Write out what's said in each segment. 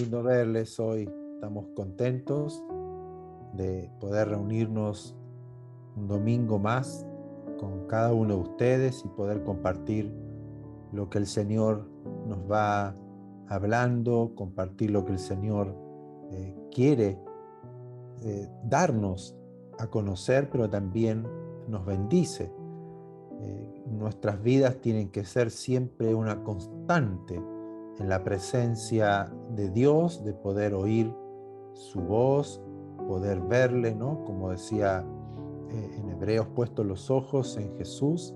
Lindo verles hoy. Estamos contentos de poder reunirnos un domingo más con cada uno de ustedes y poder compartir lo que el Señor nos va hablando, compartir lo que el Señor quiere darnos a conocer, pero también nos bendice. Nuestras vidas tienen que ser siempre una constante en la presencia de Dios, de poder oír su voz, poder verle, ¿no? Como decía en Hebreos, puesto los ojos en Jesús,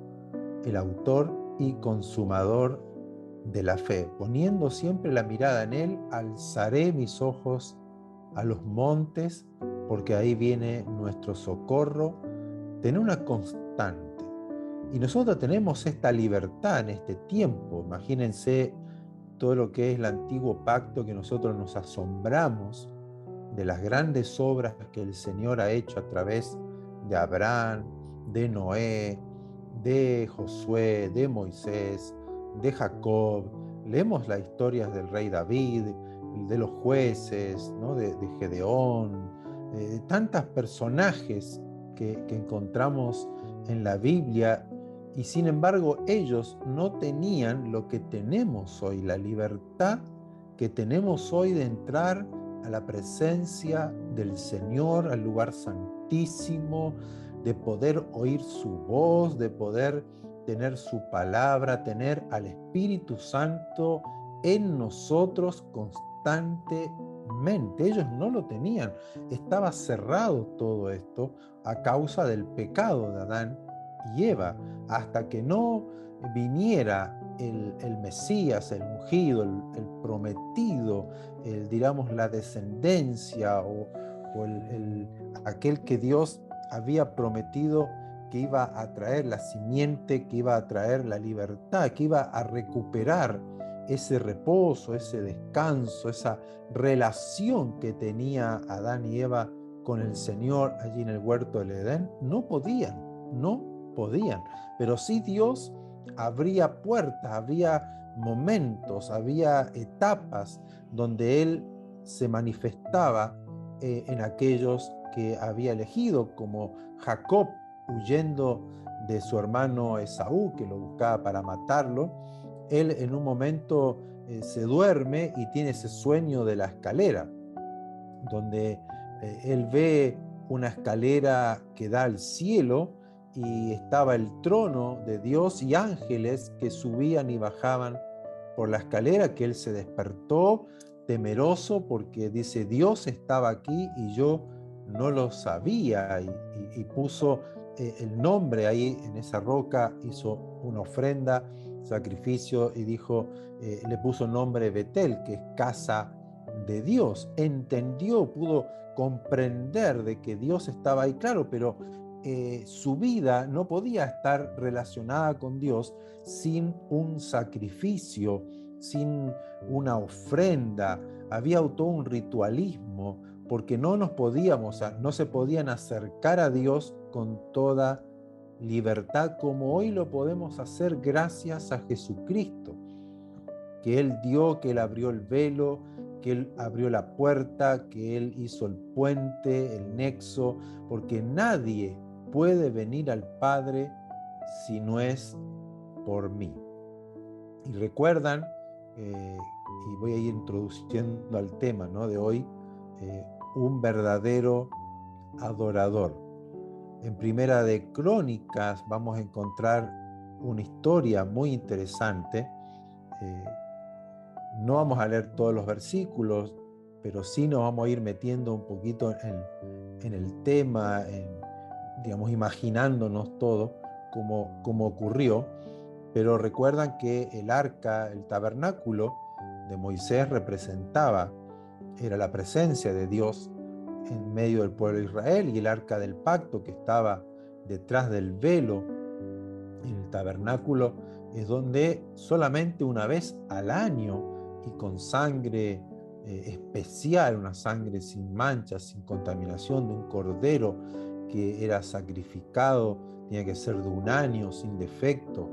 el autor y consumador de la fe. Poniendo siempre la mirada en Él, alzaré mis ojos a los montes, porque ahí viene nuestro socorro. Tener una constante. Y nosotros tenemos esta libertad en este tiempo. Imagínense todo lo que es el antiguo pacto, que nosotros nos asombramos de las grandes obras que el Señor ha hecho a través de Abraham, de Noé, de Josué, de Moisés, de Jacob. Leemos las historias del rey David, de los jueces, ¿no? de Gedeón, tantos personajes que encontramos en la Biblia, y sin embargo ellos no tenían lo que tenemos hoy, la libertad que tenemos hoy de entrar a la presencia del Señor, al lugar santísimo, de poder oír su voz, de poder tener su palabra, tener al Espíritu Santo en nosotros constantemente. Ellos no lo tenían, estaba cerrado todo esto a causa del pecado de Adán y Eva, hasta que no viniera el Mesías, el ungido, el prometido, digamos, la descendencia o aquel que Dios había prometido que iba a traer la simiente, que iba a traer la libertad, que iba a recuperar ese reposo, ese descanso, esa relación que tenía Adán y Eva con el Señor allí en el huerto del Edén. No podían, pero sí Dios abría puertas, había momentos, había etapas donde Él se manifestaba en aquellos que había elegido, como Jacob huyendo de su hermano Esaú, que lo buscaba para matarlo. Él en un momento se duerme y tiene ese sueño de la escalera, donde él ve una escalera que da al cielo y estaba el trono de Dios y ángeles que subían y bajaban por la escalera, que él se despertó temeroso porque dice, Dios estaba aquí y yo no lo sabía, y puso el nombre ahí en esa roca, hizo una ofrenda, sacrificio, y dijo, le puso nombre Betel, que es casa de Dios. Entendió, pudo comprender de que Dios estaba ahí, claro, pero su vida no podía estar relacionada con Dios sin un sacrificio, sin una ofrenda. Había todo un ritualismo, porque no se podían acercar a Dios con toda libertad como hoy lo podemos hacer gracias a Jesucristo, que Él dio, que Él abrió el velo, que Él abrió la puerta, que Él hizo el puente, el nexo, porque nadie puede venir al Padre si no es por mí. Y recuerdan, y voy a ir introduciendo al tema, ¿no?, de hoy, un verdadero adorador. En Primera de Crónicas vamos a encontrar una historia muy interesante. No vamos a leer todos los versículos, pero sí nos vamos a ir metiendo un poquito en el tema, digamos, imaginándonos todo como ocurrió. Pero recuerdan que el arca, el tabernáculo de Moisés era la presencia de Dios en medio del pueblo de Israel, y el arca del pacto que estaba detrás del velo en el tabernáculo es donde solamente una vez al año y con sangre especial, una sangre sin mancha, sin contaminación, de un cordero que era sacrificado, tenía que ser de un año, sin defecto.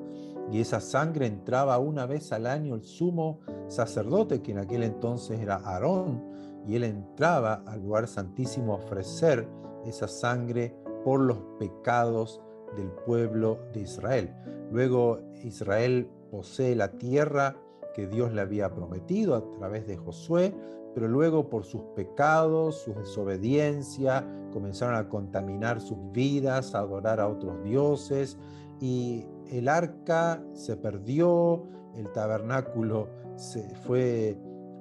y esa sangre entraba una vez al año el sumo sacerdote, que en aquel entonces era Aarón, y él entraba al lugar santísimo a ofrecer esa sangre por los pecados del pueblo de Israel. Luego Israel posee la tierra que Dios le había prometido a través de Josué, pero luego por sus pecados, su desobediencia, comenzaron a contaminar sus vidas, a adorar a otros dioses, y el arca se perdió, el tabernáculo se fue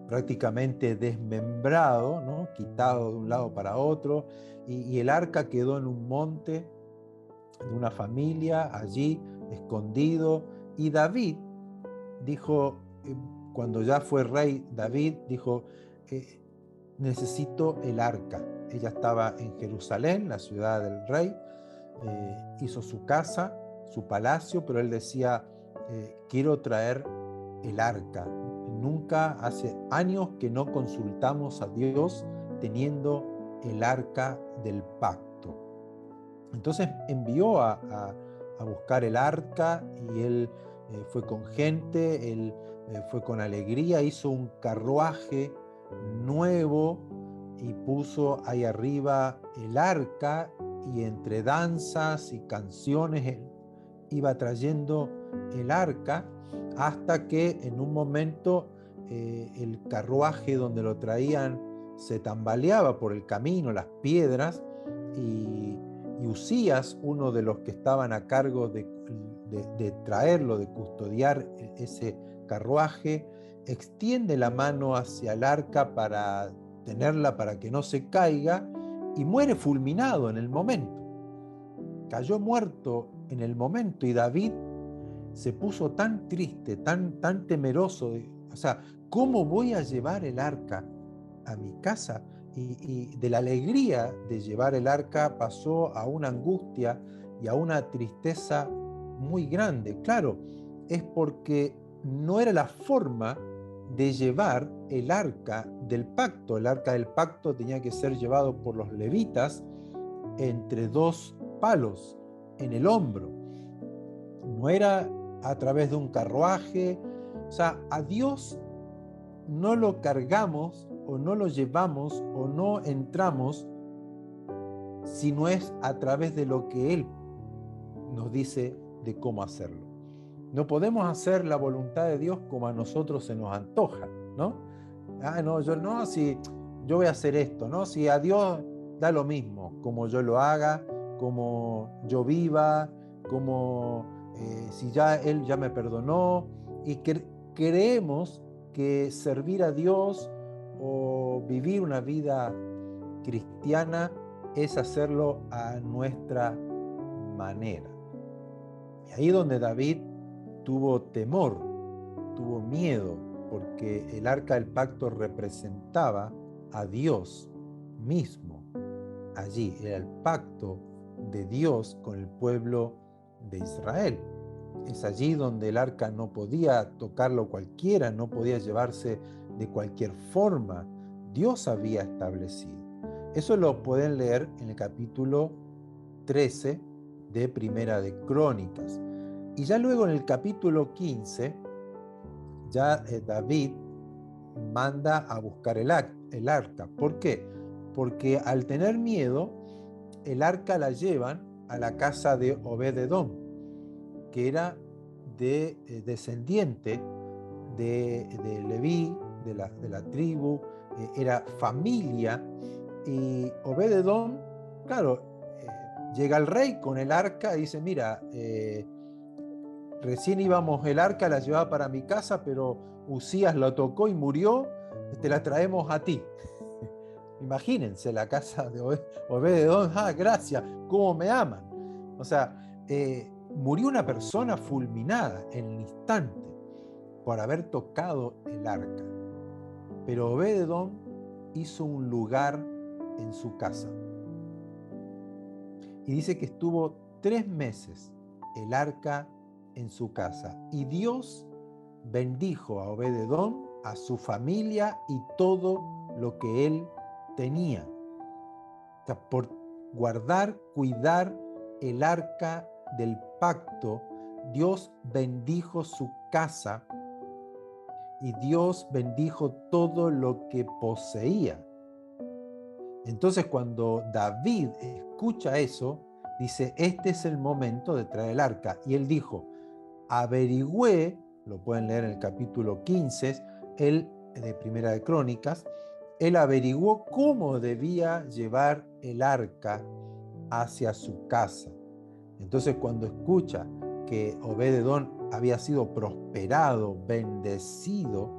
prácticamente desmembrado, ¿no? Quitado de un lado para otro, y el arca quedó en un monte de una familia allí escondido, y David dijo, cuando ya fue rey David, dijo, necesito el arca. Ella estaba en Jerusalén, la ciudad del rey, hizo su casa, su palacio, pero él decía, quiero traer el arca. Nunca, hace años que no consultamos a Dios teniendo el arca del pacto. Entonces envió a buscar el arca, y él fue con gente, él fue con alegría, hizo un carruaje nuevo y puso ahí arriba el arca, y entre danzas y canciones él iba trayendo el arca, hasta que en un momento el carruaje donde lo traían se tambaleaba por el camino, las piedras, y Usías, uno de los que estaban a cargo de traerlo, de custodiar ese carruaje, extiende la mano hacia el arca para tenerla para que no se caiga, y muere fulminado en el momento. Cayó muerto en el momento, y David se puso tan triste, tan temeroso, o sea, ¿cómo voy a llevar el arca a mi casa? Y de la alegría de llevar el arca pasó a una angustia y a una tristeza muy grande. Claro, es porque no era la forma de llevar el arca del pacto. El arca del pacto tenía que ser llevado por los levitas entre dos palos en el hombro. No era a través de un carruaje. O sea, a Dios no lo cargamos o no lo llevamos o no entramos si no es a través de lo que Él nos dice de cómo hacerlo. No podemos hacer la voluntad de Dios como a nosotros se nos antoja, ¿no? No, si yo voy a hacer esto, ¿no? Si a Dios da lo mismo, como yo lo haga, como yo viva, como si ya Él ya me perdonó, y creemos que servir a Dios o vivir una vida cristiana es hacerlo a nuestra manera. Y ahí donde David tuvo temor, tuvo miedo, porque el arca del pacto representaba a Dios mismo. Allí era el pacto de Dios con el pueblo de Israel. Es allí donde el arca no podía tocarlo cualquiera, no podía llevarse de cualquier forma. Dios había establecido. Eso lo pueden leer en el capítulo 13 de Primera de Crónicas. Y ya luego en el capítulo 15, ya David manda a buscar el arca. ¿Por qué? Porque al tener miedo, el arca la llevan a la casa de Obed-edom, que era descendiente de Leví, de la tribu, era familia, y Obed-edom, claro, llega el rey con el arca y dice, mira, recién íbamos, el arca la llevaba para mi casa, pero Usías la tocó y murió, te la traemos a ti. Imagínense la casa de Obed-edom, gracias, cómo me aman. O sea, murió una persona fulminada en el instante por haber tocado el arca. Pero Obed-edom hizo un lugar en su casa. Y dice que estuvo 3 meses el arca en su casa. Y Dios bendijo a Obed-edom, a su familia y todo lo que él tenía. O sea, por guardar, cuidar el arca del pacto, Dios bendijo su casa y Dios bendijo todo lo que poseía. Entonces, cuando David escucha eso, dice, este es el momento de traer el arca. Y él dijo, averigüé, lo pueden leer en el capítulo 15, él de Primera de Crónicas, él averiguó cómo debía llevar el arca hacia su casa. Entonces, cuando escucha que Obed-edom había sido prosperado, bendecido,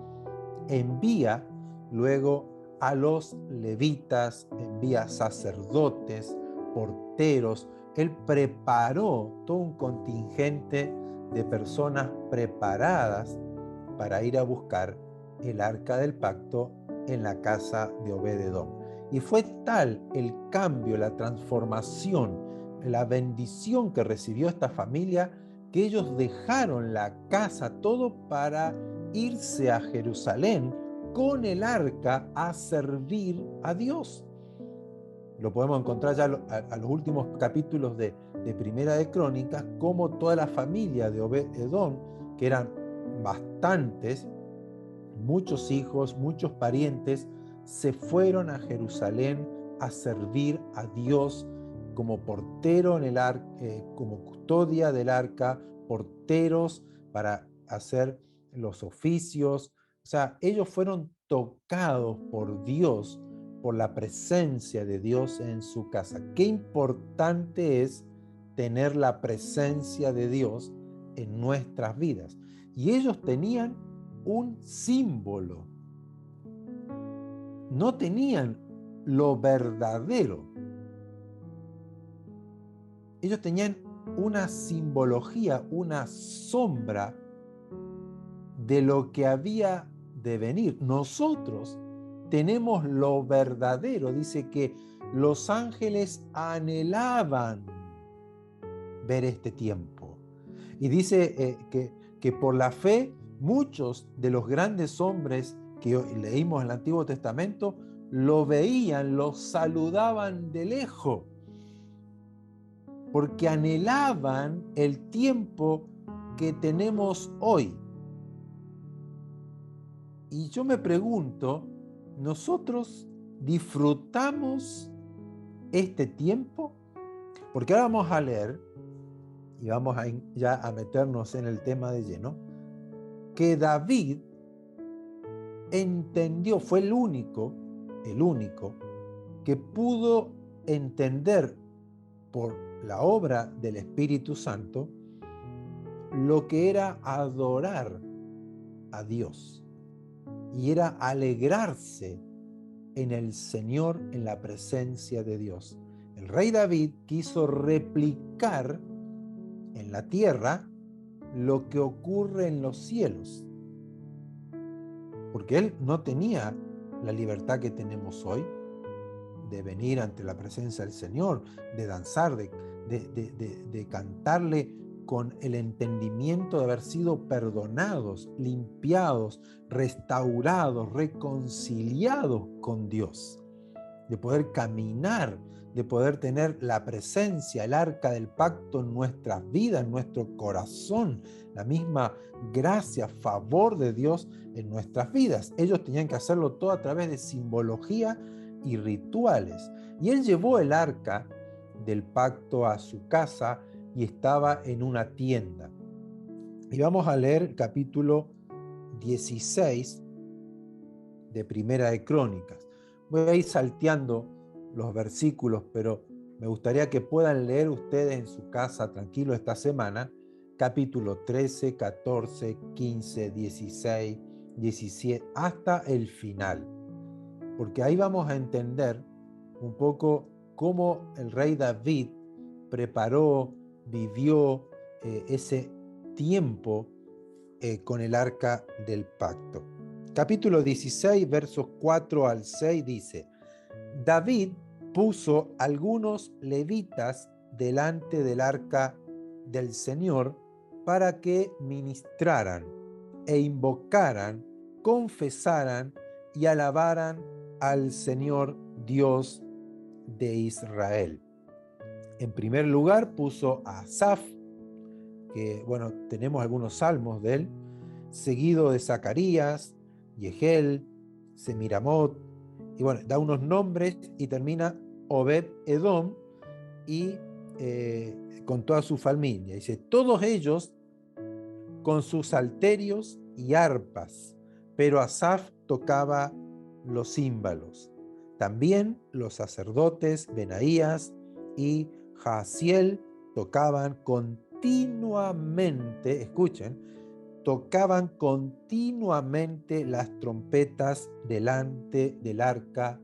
envía luego a los levitas, envía sacerdotes, porteros. Él preparó todo un contingente de personas preparadas para ir a buscar el arca del pacto en la casa de Obed-edom. Y fue tal el cambio, la transformación, la bendición que recibió esta familia, que ellos dejaron la casa, todo para irse a Jerusalén con el arca a servir a Dios. Lo podemos encontrar ya a los últimos capítulos de Primera de Crónicas, como toda la familia de Obed-edom, que eran bastantes, muchos hijos, muchos parientes, se fueron a Jerusalén a servir a Dios como portero en el arca, como custodia del arca, porteros para hacer los oficios. O sea, ellos fueron tocados por Dios, por la presencia de Dios en su casa. Qué importante es tener la presencia de Dios en nuestras vidas. Y ellos tenían un símbolo, no tenían lo verdadero. Ellos tenían una simbología, una sombra de lo que había de venir. Nosotros tenemos lo verdadero. Dice que los ángeles anhelaban ver este tiempo. Y dice que por la fe muchos de los grandes hombres que leímos en el Antiguo Testamento lo veían, lo saludaban de lejos, porque anhelaban el tiempo que tenemos hoy. Y yo me pregunto, ¿nosotros disfrutamos este tiempo? Porque ahora vamos a leer, y vamos ya a meternos en el tema de lleno, que David entendió, fue el único que pudo entender por la obra del Espíritu Santo lo que era adorar a Dios y era alegrarse en el Señor, en la presencia de Dios. El rey David quiso replicar en la tierra lo que ocurre en los cielos, porque él no tenía la libertad que tenemos hoy de venir ante la presencia del Señor, de danzar, de cantarle con el entendimiento de haber sido perdonados, limpiados, restaurados, reconciliados con Dios, de poder caminar, de poder tener la presencia, el arca del pacto en nuestras vidas, en nuestro corazón, la misma gracia, favor de Dios en nuestras vidas. Ellos tenían que hacerlo todo a través de simbología y rituales. Y él llevó el arca del pacto a su casa y estaba en una tienda. Y vamos a leer el capítulo 16 de Primera de Crónicas. Voy a ir salteando los versículos, pero me gustaría que puedan leer ustedes en su casa tranquilo esta semana, capítulo 13, 14, 15, 16, 17, hasta el final. Porque ahí vamos a entender un poco cómo el rey David preparó, vivió ese tiempo con el arca del pacto. Capítulo 16, versos 4 al 6 dice: David puso algunos levitas delante del arca del Señor para que ministraran e invocaran, confesaran y alabaran al Señor Dios de Israel. En primer lugar puso a Asaf, que, bueno, tenemos algunos salmos de él, seguido de Zacarías, Yehiel, Semiramot, y bueno, da unos nombres y termina Obed Edom y con toda su familia. Dice, todos ellos con sus salterios y arpas, pero Asaf tocaba los címbalos. También los sacerdotes Benaías y Jaasiel tocaban continuamente, escuchen, tocaban continuamente las trompetas delante del arca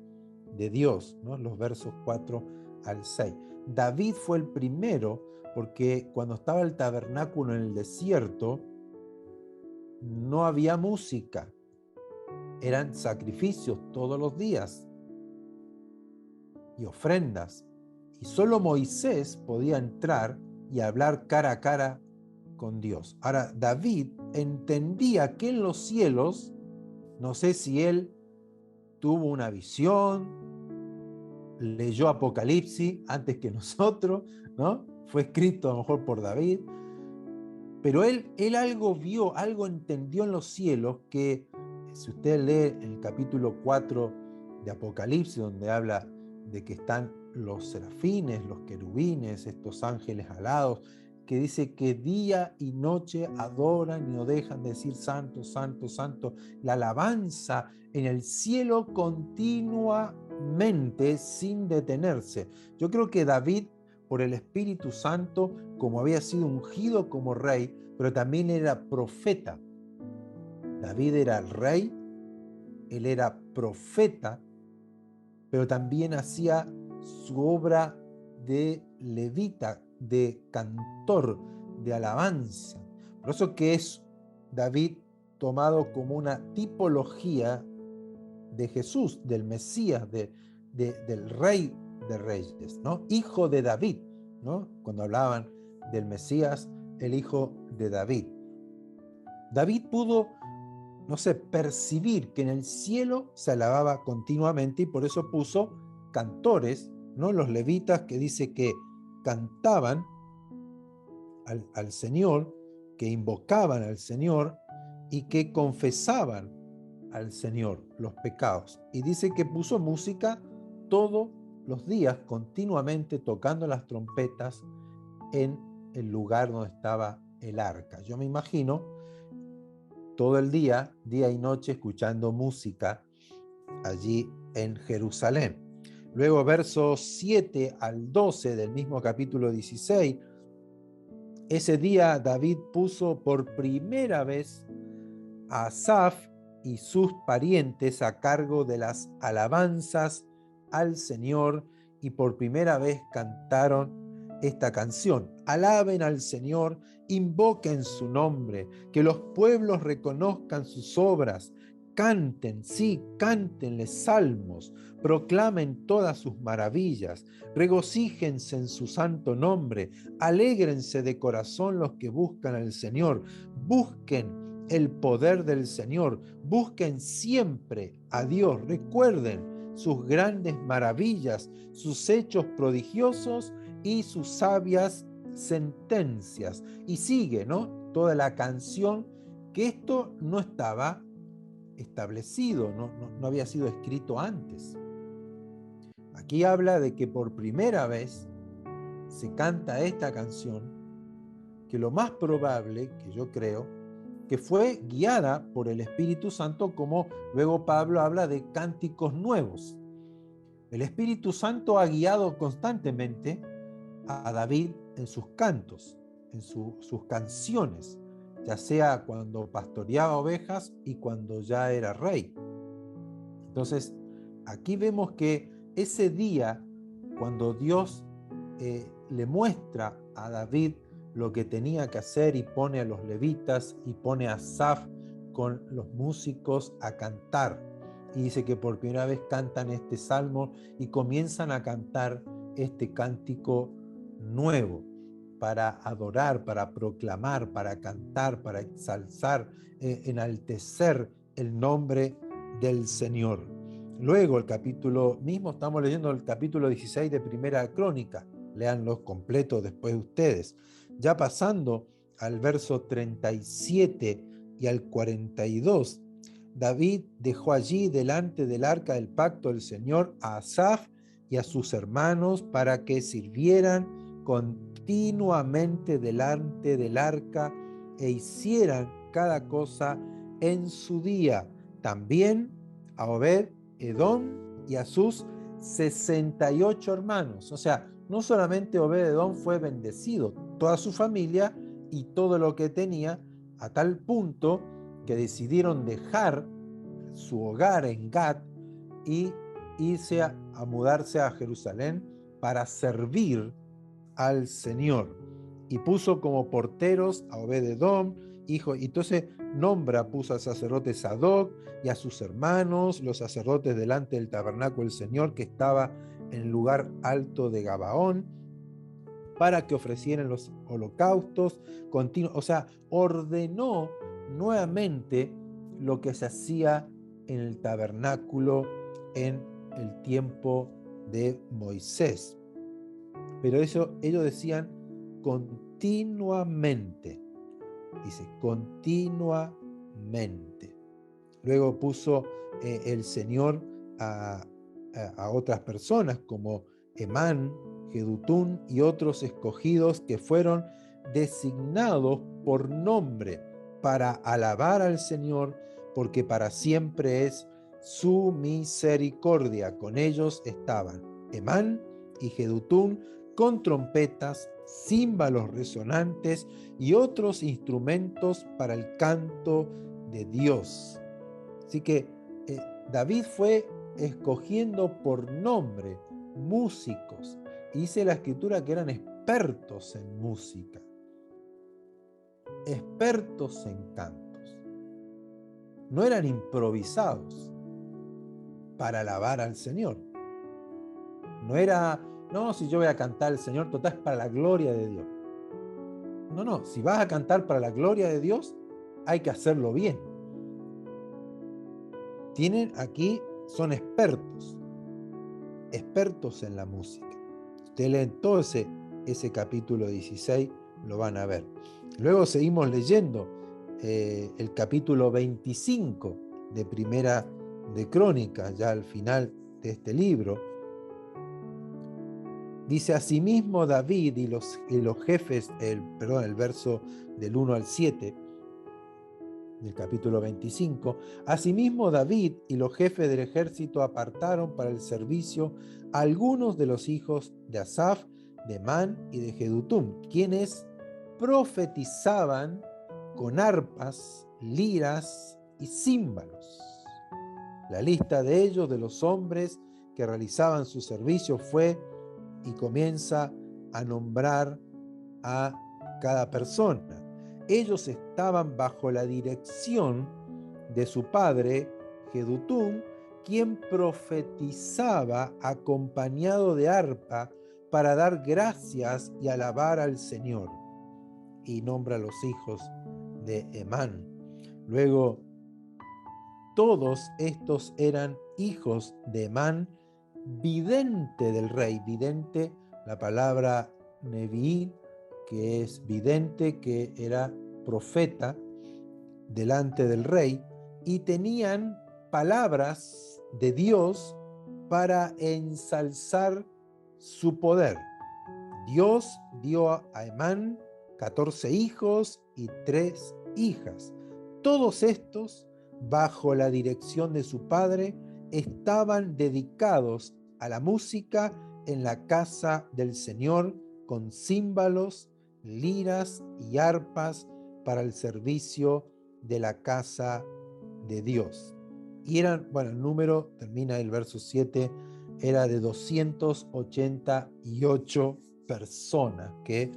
de Dios, ¿no? Los versos 4 al 6. David fue el primero porque cuando estaba el tabernáculo en el desierto, no había música, eran sacrificios todos los días y ofrendas. Y solo Moisés podía entrar y hablar cara a cara con Dios. Ahora, David entendía que en los cielos, no sé si él tuvo una visión, leyó Apocalipsis antes que nosotros, ¿no? Fue escrito a lo mejor por David, pero él algo vio, algo entendió en los cielos que, si usted lee en el capítulo 4 de Apocalipsis, donde habla de que están los serafines, los querubines, estos ángeles alados, que dice que día y noche adoran y no dejan de decir santo, santo, santo, la alabanza en el cielo continuamente sin detenerse. Yo creo que David, por el Espíritu Santo, como había sido ungido como rey, pero también era profeta. David era el rey, él era profeta, pero también hacía su obra de levita, de cantor, de alabanza. Por eso que es David tomado como una tipología de Jesús, del Mesías, del Rey de Reyes, ¿no? Hijo de David, ¿no? Cuando hablaban del Mesías, el hijo de David. David pudo, no sé, percibir que en el cielo se alababa continuamente y por eso puso cantores, ¿no? Los levitas, que dice que cantaban al Señor, que invocaban al Señor y que confesaban al Señor los pecados. Y dice que puso música todos los días, continuamente tocando las trompetas en el lugar donde estaba el arca. Yo me imagino todo el día, día y noche, escuchando música allí en Jerusalén. Luego, versos 7 al 12 del mismo capítulo 16, ese día David puso por primera vez a Asaf y sus parientes a cargo de las alabanzas al Señor y por primera vez cantaron esta canción. Alaben al Señor, invoquen su nombre, que los pueblos reconozcan sus obras, canten, sí, cántenle salmos, proclamen todas sus maravillas, regocíjense en su santo nombre, alégrense de corazón los que buscan al Señor, busquen el poder del Señor, busquen siempre a Dios, recuerden sus grandes maravillas, sus hechos prodigiosos y sus sabias sentencias. Y sigue, ¿no? Toda la canción, que esto no estaba establecido, no había sido escrito antes. Aquí habla de que por primera vez se canta esta canción, que lo más probable, que yo creo, que fue guiada por el Espíritu Santo, como luego Pablo habla de cánticos nuevos. El Espíritu Santo ha guiado constantemente a David en sus cantos, en sus canciones, ya sea cuando pastoreaba ovejas y cuando ya era rey. Entonces, aquí vemos que ese día, cuando Dios le muestra a David lo que tenía que hacer y pone a los levitas y pone a Asaf con los músicos a cantar. Y dice que por primera vez cantan este salmo y comienzan a cantar este cántico nuevo para adorar, para proclamar, para cantar, para exalzar, enaltecer el nombre del Señor. Luego el capítulo mismo, estamos leyendo el capítulo 16 de Primera Crónica, léanlo completo después de ustedes. Ya pasando al verso 37 y al 42, David dejó allí delante del arca del pacto del Señor a Asaf y a sus hermanos para que sirvieran continuamente delante del arca e hicieran cada cosa en su día. También a Obed, Edom y a sus 68 hermanos. O sea, no solamente Obed Edom fue bendecido, toda su familia y todo lo que tenía, a tal punto que decidieron dejar su hogar en Gat y irse a mudarse a Jerusalén para servir al Señor. Y puso como porteros a Obed-Edom, hijo, y entonces puso al sacerdote Sadoc y a sus hermanos, los sacerdotes delante del tabernáculo del Señor que estaba en el lugar alto de Gabaón, para que ofrecieran los holocaustos continuos. O sea, ordenó nuevamente lo que se hacía en el tabernáculo en el tiempo de Moisés. Pero eso ellos decían continuamente. Dice, continuamente. Luego puso el Señor a otras personas como Emán, Jedutún y otros escogidos que fueron designados por nombre para alabar al Señor, porque para siempre es su misericordia. Con ellos estaban Emán y Jedutún con trompetas, címbalos resonantes y otros instrumentos para el canto de Dios. Así que David fue escogiendo por nombre músicos. Dice la escritura que eran expertos en música, expertos en cantos. No eran improvisados para alabar al Señor. No era, no, si yo voy a cantar al Señor, total es para la gloria de Dios. No, si vas a cantar para la gloria de Dios, hay que hacerlo bien. Son expertos en la música. Ustedes leen todo ese capítulo 16, lo van a ver. Luego seguimos leyendo el capítulo 25 de Primera de Crónicas, ya al final de este libro. Dice, asimismo David y los jefes, el verso del 1 al 7, del capítulo 25, asimismo David y los jefes del ejército apartaron para el servicio a algunos de los hijos de Asaf, de Emán y de Jedutún, quienes profetizaban con arpas, liras y címbalos. La lista de ellos, de los hombres que realizaban su servicio, fue, y comienza a nombrar a cada persona. Ellos estaban bajo la dirección de su padre, Jedutún, quien profetizaba acompañado de arpa para dar gracias y alabar al Señor. Y nombra a los hijos de Emán. Luego, todos estos eran hijos de Emán, vidente del rey. Vidente, la palabra neví, que es vidente, que era profeta delante del rey, y tenían palabras de Dios para ensalzar su poder. Dios dio a Emán 14 hijos y 3 hijas. Todos estos, bajo la dirección de su padre, estaban dedicados a la música en la casa del Señor, con címbalos, liras y arpas para el servicio de la casa de Dios. Y eran, el número, termina el verso 7, era de 288 personas que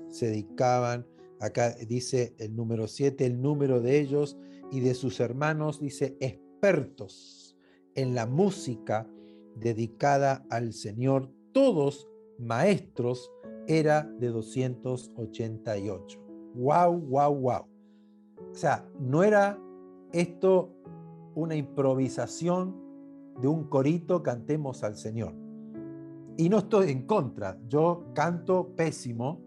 se dedicaban. Acá dice el número 7, el número de ellos y de sus hermanos, dice expertos en la música dedicada al Señor, todos maestros, era de 288. ¡Wow! O sea, no era esto una improvisación de un corito, cantemos al Señor. Y no estoy en contra, yo canto pésimo,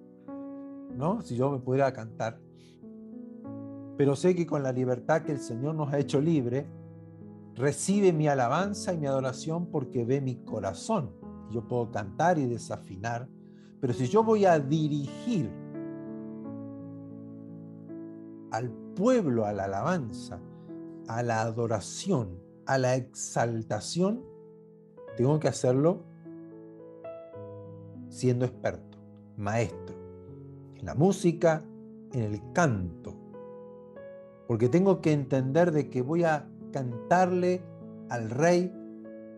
¿no? Si yo me pudiera cantar. Pero sé que con la libertad que el Señor nos ha hecho libre, recibe mi alabanza y mi adoración porque ve mi corazón. Yo puedo cantar y desafinar, pero si yo voy a dirigir al pueblo a la alabanza, a la adoración, a la exaltación, tengo que hacerlo siendo experto, maestro, en la música, en el canto, porque tengo que entender de que voy a cantarle al Rey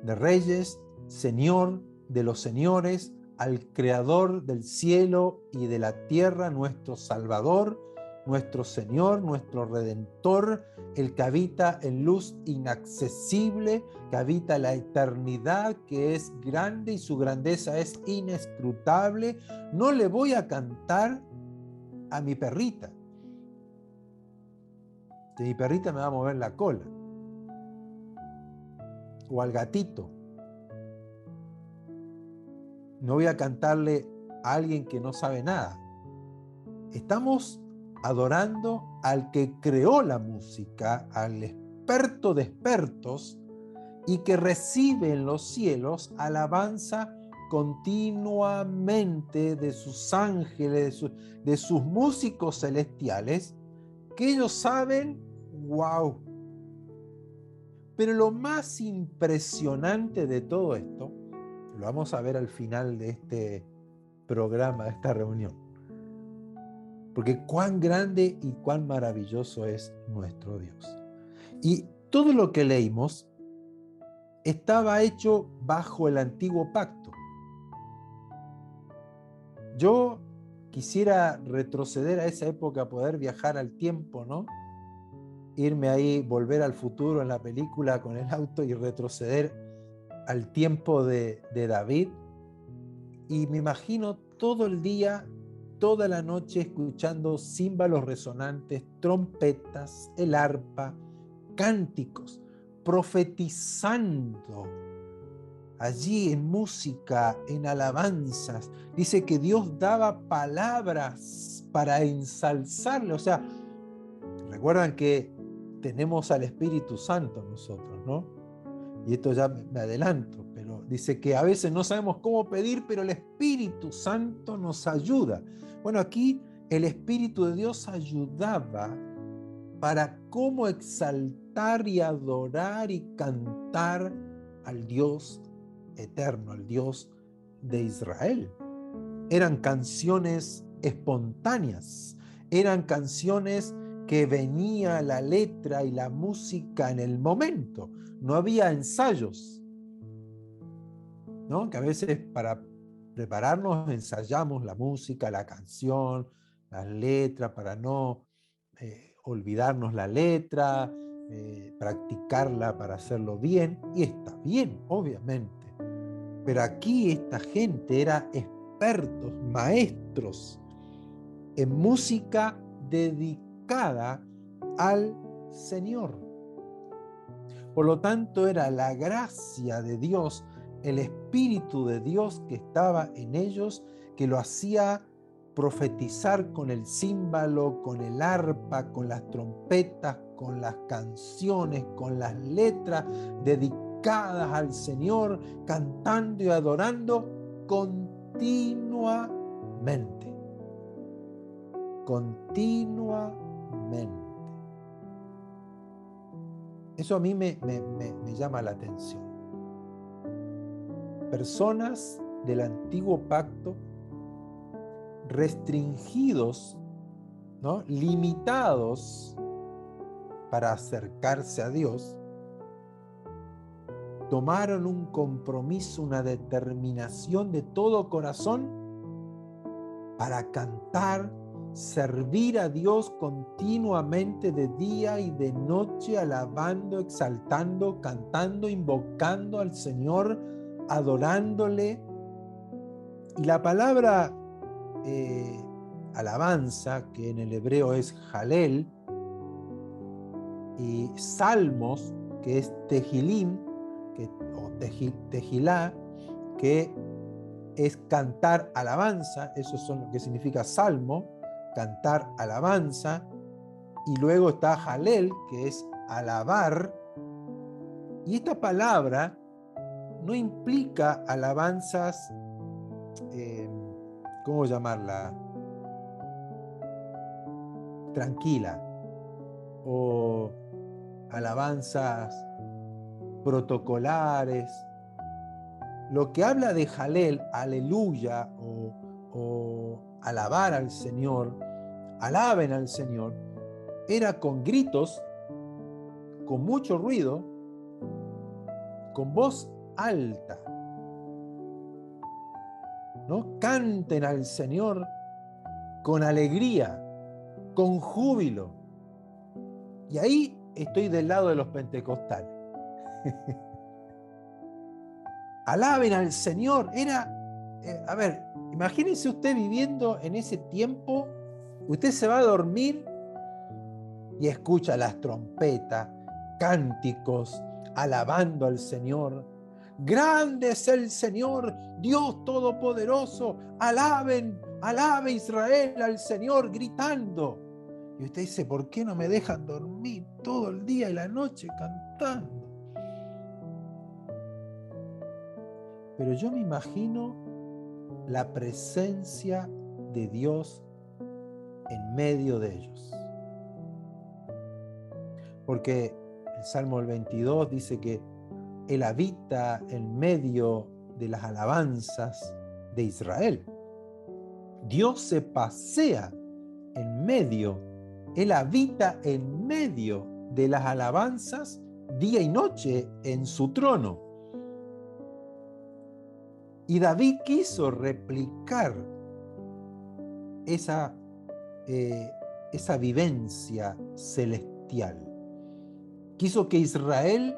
de Reyes, Señor de los señores, al Creador del cielo y de la tierra, nuestro Salvador, nuestro Señor, nuestro Redentor, el que habita en luz inaccesible, que habita la eternidad, que es grande y su grandeza es inescrutable. No le voy a cantar a mi perrita, que mi perrita me va a mover la cola, o al gatito. No voy a cantarle a alguien que no sabe nada. Estamos adorando al que creó la música, al experto de expertos, y que recibe en los cielos alabanza continuamente de sus ángeles, de sus músicos celestiales, que ellos saben, wow. Pero lo más impresionante de todo esto, lo vamos a ver al final de este programa, de esta reunión, porque cuán grande y cuán maravilloso es nuestro Dios. Y todo lo que leímos estaba hecho bajo el antiguo pacto. Yo quisiera retroceder a esa época, poder viajar al tiempo, ¿no? Irme ahí, volver al futuro en la película con el auto y retroceder al tiempo de David. Y me imagino todo el día, toda la noche escuchando címbalos resonantes, trompetas, el arpa, cánticos, profetizando allí en música, en alabanzas. Dice que Dios daba palabras para ensalzarle. O sea, recuerdan que tenemos al Espíritu Santo nosotros, ¿no? Y esto ya me adelanto, pero dice que a veces no sabemos cómo pedir, pero el Espíritu Santo nos ayuda. Bueno, aquí el Espíritu de Dios ayudaba para cómo exaltar y adorar y cantar al Dios eterno, al Dios de Israel. Eran canciones espontáneas, eran canciones que venía la letra y la música en el momento. No había ensayos, ¿no? Que a veces para prepararnos ensayamos la música, la canción, las letras, para no olvidarnos la letra, practicarla para hacerlo bien, y está bien, obviamente. Pero aquí esta gente era expertos, maestros en música dedicada al Señor. Por lo tanto, era la gracia de Dios, el Espíritu de Dios que estaba en ellos, que lo hacía profetizar con el címbalo, con el arpa, con las trompetas, con las canciones, con las letras dedicadas al Señor, cantando y adorando continuamente. Continuamente. Eso a mí me llama la atención. Personas del antiguo pacto restringidos, ¿no? Limitados para acercarse a Dios, tomaron un compromiso, una determinación de todo corazón para cantar, servir a Dios continuamente de día y de noche, alabando, exaltando, cantando, invocando al Señor, adorándole. Y la palabra alabanza, que en el hebreo es Halel, y salmos, que es tehilim, o tejilá, que es cantar alabanza, eso es lo que significa salmo, cantar alabanza, y luego está Halel, que es alabar, y esta palabra no implica alabanzas, ¿cómo llamarla? Tranquila, o alabanzas protocolares. Lo que habla de Halel, aleluya, o alabar al Señor, alaben al Señor, era con gritos, con mucho ruido, con voz alta, ¿no? Canten al Señor con alegría, con júbilo. Y ahí estoy del lado de los pentecostales. Alaben al Señor. A ver, imagínense usted viviendo en ese tiempo, usted se va a dormir y escucha las trompetas, cánticos, alabando al Señor. Grande es el Señor, Dios Todopoderoso. Alabe Israel al Señor, gritando. Y usted dice, ¿por qué no me dejan dormir todo el día y la noche cantando? Pero yo me imagino la presencia de Dios en medio de ellos. Porque el Salmo 22 dice que Él habita en medio de las alabanzas de Israel. Dios se pasea en medio, Él habita en medio de las alabanzas día y noche en su trono. Y David quiso replicar esa vivencia celestial. Quiso que Israel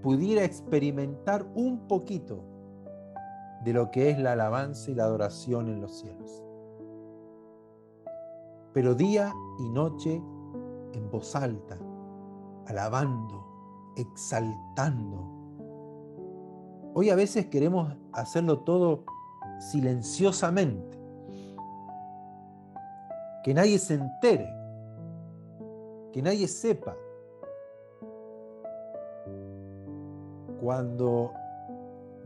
pudiera experimentar un poquito de lo que es la alabanza y la adoración en los cielos. Pero día y noche en voz alta, alabando, exaltando. Hoy a veces queremos hacerlo todo silenciosamente, que nadie se entere, que nadie sepa. Cuando,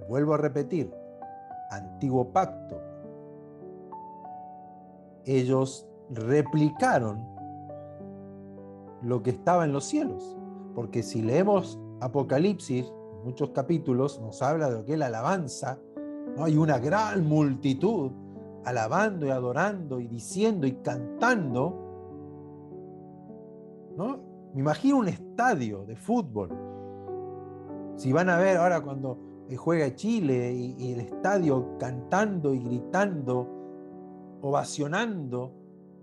vuelvo a repetir, Antiguo Pacto, ellos replicaron lo que estaba en los cielos. Porque si leemos Apocalipsis, muchos capítulos, nos habla de lo que es la alabanza, ¿no? Hay una gran multitud alabando y adorando y diciendo y cantando, ¿no? Me imagino un estadio de fútbol. Si van a ver ahora cuando juega Chile y el estadio cantando y gritando, ovacionando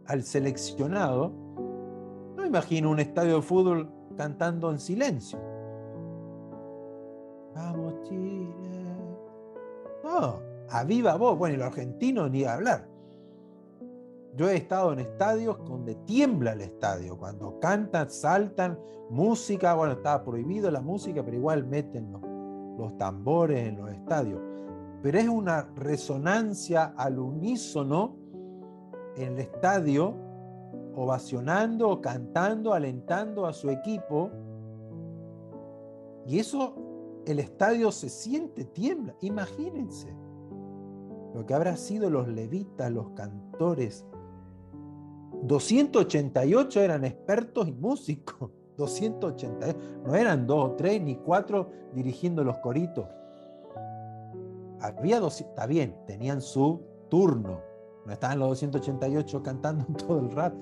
al seleccionado, no imagino un estadio de fútbol cantando en silencio. Vamos Chile. No, a viva voz. Bueno, y los argentinos ni a hablar. Yo he estado en estadios donde tiembla el estadio, cuando cantan, saltan, música, bueno, estaba prohibido la música, pero igual meten los tambores en los estadios. Pero es una resonancia al unísono en el estadio, ovacionando, cantando, alentando a su equipo. Y eso, el estadio se siente, tiembla. Imagínense lo que habrá sido los levitas, los cantores. 288 eran expertos y músicos. 288, no eran 2 o 3 ni 4 dirigiendo los coritos. Había 200, está bien, tenían su turno. No estaban los 288 cantando todo el rato.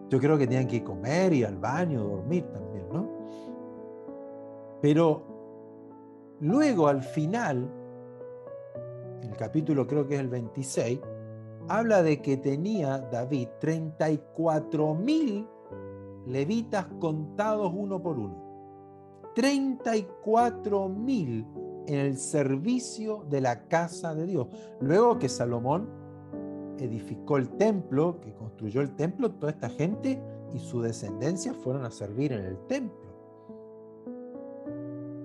Yo creo que tenían que comer, ir al baño, dormir también, ¿no? Pero luego al final, el capítulo creo que es el 26, habla de que tenía David 34.000 levitas contados uno por uno. 34.000 en el servicio de la casa de Dios. Luego que Salomón edificó el templo, que construyó el templo, toda esta gente y su descendencia fueron a servir en el templo.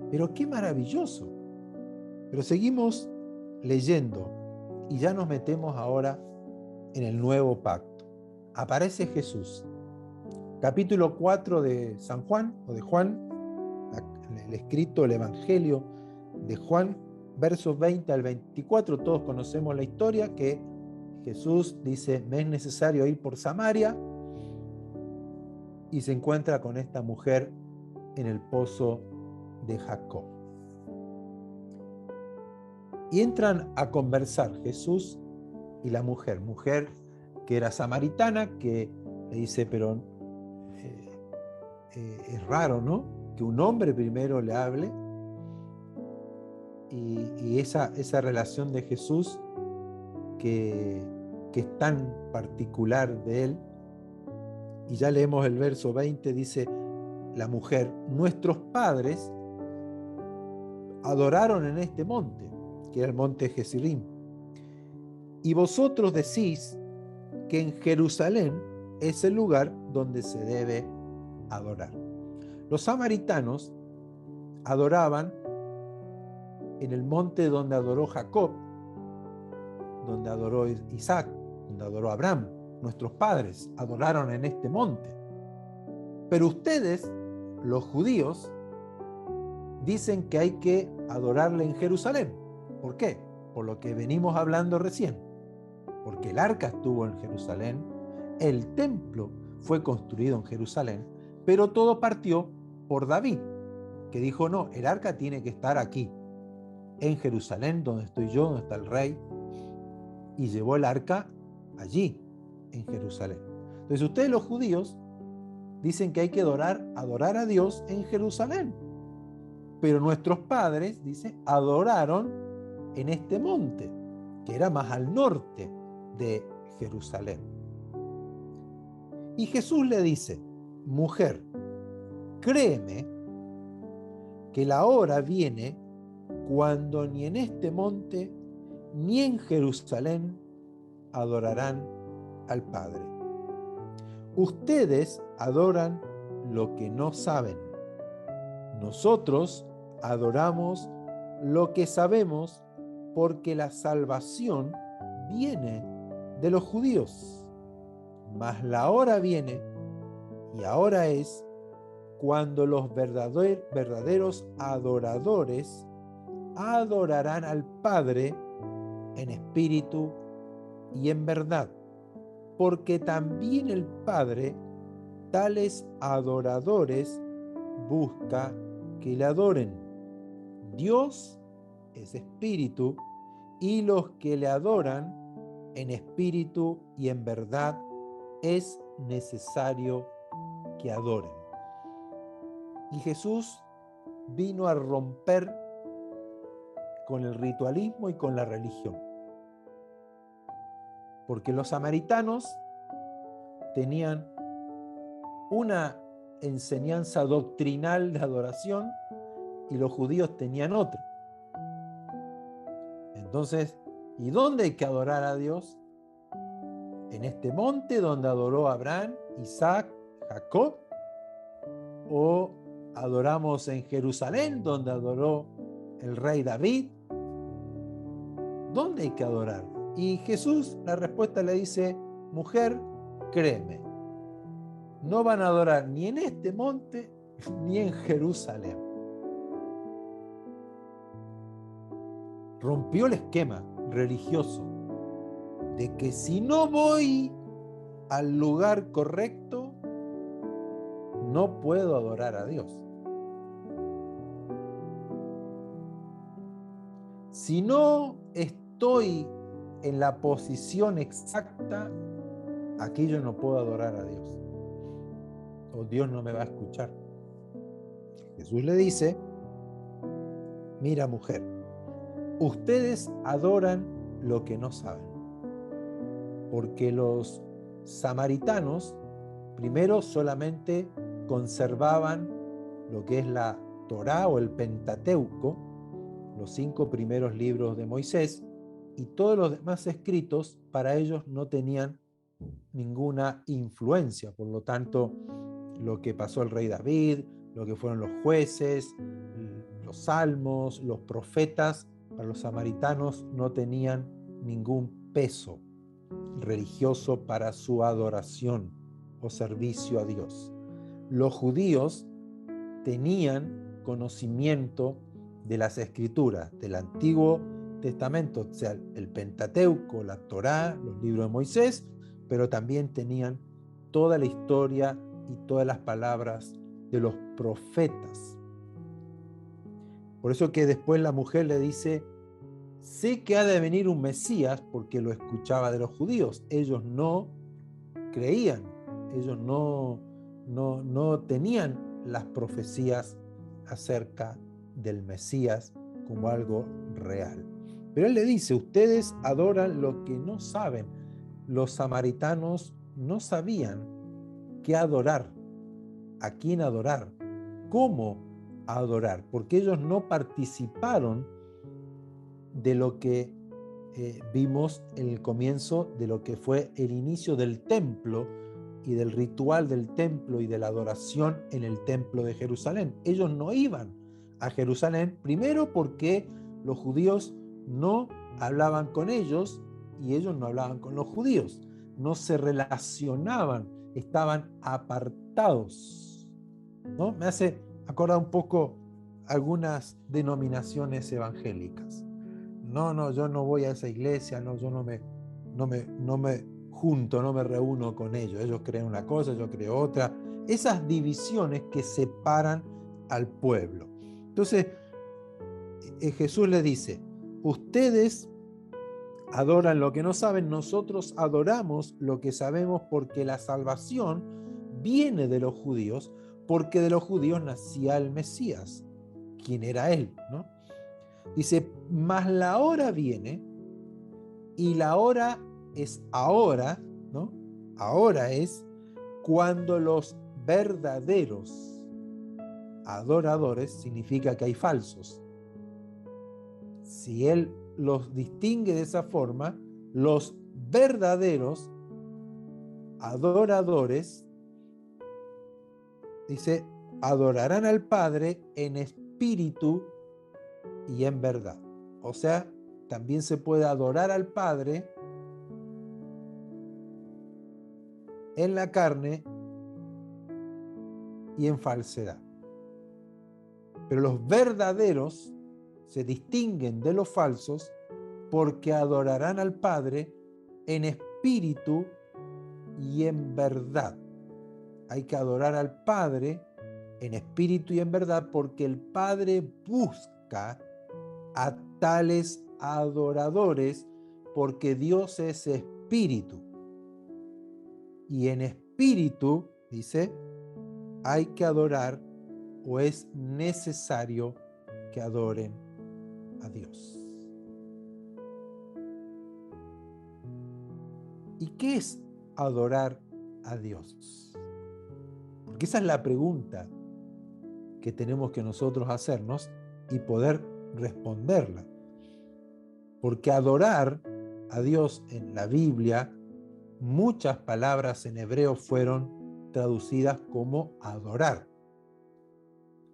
Pero qué maravilloso. Pero seguimos leyendo y ya nos metemos ahora en el nuevo pacto. Aparece Jesús. Capítulo 4 de San Juan, o de Juan, el escrito, el Evangelio de Juan, versos 20 al 24, todos conocemos la historia que Jesús dice, me es necesario ir por Samaria, y se encuentra con esta mujer en el pozo de Jacob. Y entran a conversar Jesús y la mujer que era samaritana, que le dice, pero es raro, ¿no? Que un hombre primero le hable, y esa relación de Jesús que es tan particular de él. Y ya leemos el verso 20, dice la mujer, nuestros padres adoraron en este monte, que era el monte Gerizim, y vosotros decís que en Jerusalén es el lugar donde se debe adorar. Los samaritanos adoraban en el monte donde adoró Jacob, donde adoró Isaac, donde adoró Abraham. Nuestros padres adoraron en este monte. Pero ustedes, los judíos, dicen que hay que adorarle en Jerusalén. ¿Por qué? Por lo que venimos hablando recién. Porque el arca estuvo en Jerusalén, el templo fue construido en Jerusalén, pero todo partió por David, que dijo, no, el arca tiene que estar aquí, en Jerusalén, donde estoy yo, donde está el rey, y llevó el arca allí, en Jerusalén. Entonces ustedes los judíos dicen que hay que adorar a Dios en Jerusalén, pero nuestros padres, dice, adoraron en este monte, que era más al norte de Jerusalén. Y Jesús le dice, mujer, créeme que la hora viene cuando ni en este monte ni en Jerusalén adorarán al Padre. Ustedes adoran lo que no saben. Nosotros adoramos lo que sabemos, porque la salvación viene de los judíos. Mas la hora viene, y ahora es, cuando los verdaderos adoradores adorarán al Padre en espíritu y en verdad, porque también el Padre tales adoradores busca que le adoren. Dios es espíritu, y los que le adoran en espíritu y en verdad es necesario que adoren. Y Jesús vino a romper con el ritualismo y con la religión. Porque los samaritanos tenían una enseñanza doctrinal de adoración y los judíos tenían otra. Entonces, ¿y dónde hay que adorar a Dios? ¿En este monte donde adoró Abraham, Isaac, Jacob? ¿O adoramos en Jerusalén donde adoró el rey David? ¿Dónde hay que adorar? Y Jesús, la respuesta le dice, mujer, créeme, no van a adorar ni en este monte ni en Jerusalén. Rompió el esquema religioso de que si no voy al lugar correcto, no puedo adorar a Dios. Si no estoy en la posición exacta, aquí yo no puedo adorar a Dios. O Dios no me va a escuchar. Jesús le dice, mira mujer, ustedes adoran lo que no saben. Porque los samaritanos primero solamente conservaban lo que es la Torá o el Pentateuco, los 5 primeros libros de Moisés, y todos los demás escritos para ellos no tenían ninguna influencia. Por lo tanto, lo que pasó el rey David, lo que fueron los jueces, los salmos, los profetas, para los samaritanos no tenían ningún peso. religioso para su adoración o servicio a Dios. Los judíos tenían conocimiento de las escrituras, del Antiguo Testamento, o sea, el Pentateuco, la Torá, los libros de Moisés, pero también tenían toda la historia y todas las palabras de los profetas. Por eso que después la mujer le dice, sé que ha de venir un Mesías, porque lo escuchaba de los judíos. Ellos no creían, ellos no tenían las profecías acerca del Mesías como algo real. Pero él le dice, ustedes adoran lo que no saben. Los samaritanos no sabían qué adorar, a quién adorar, cómo adorar, porque ellos no participaron de lo que vimos en el comienzo de lo que fue el inicio del templo y del ritual del templo y de la adoración en el templo de Jerusalén. Ellos no iban a Jerusalén, primero porque los judíos no hablaban con ellos y ellos no hablaban con los judíos, no se relacionaban, estaban apartados, ¿no? Me hace acordar un poco algunas denominaciones evangélicas. No, yo no voy a esa iglesia, no, yo no me junto, no me reúno con ellos. Ellos creen una cosa, yo creo otra. Esas divisiones que separan al pueblo. Entonces, Jesús le dice, ustedes adoran lo que no saben, nosotros adoramos lo que sabemos porque la salvación viene de los judíos, porque de los judíos nacía el Mesías, quien era él, ¿no? Dice, mas la hora viene, y la hora es ahora, ¿no? Ahora es cuando los verdaderos adoradores, significa que hay falsos. Si él los distingue de esa forma, los verdaderos adoradores, dice, adorarán al Padre en espíritu y en verdad. O sea, también se puede adorar al Padre en la carne y en falsedad. Pero los verdaderos se distinguen de los falsos porque adorarán al Padre en espíritu y en verdad. Hay que adorar al Padre en espíritu y en verdad porque el Padre busca a tales adoradores porque Dios es espíritu. Y en espíritu, dice, hay que adorar o es necesario que adoren a Dios. ¿Y qué es adorar a Dios? Porque esa es la pregunta que tenemos que nosotros hacernos y poder responderla. Porque adorar a Dios en la Biblia, muchas palabras en hebreo fueron traducidas como adorar.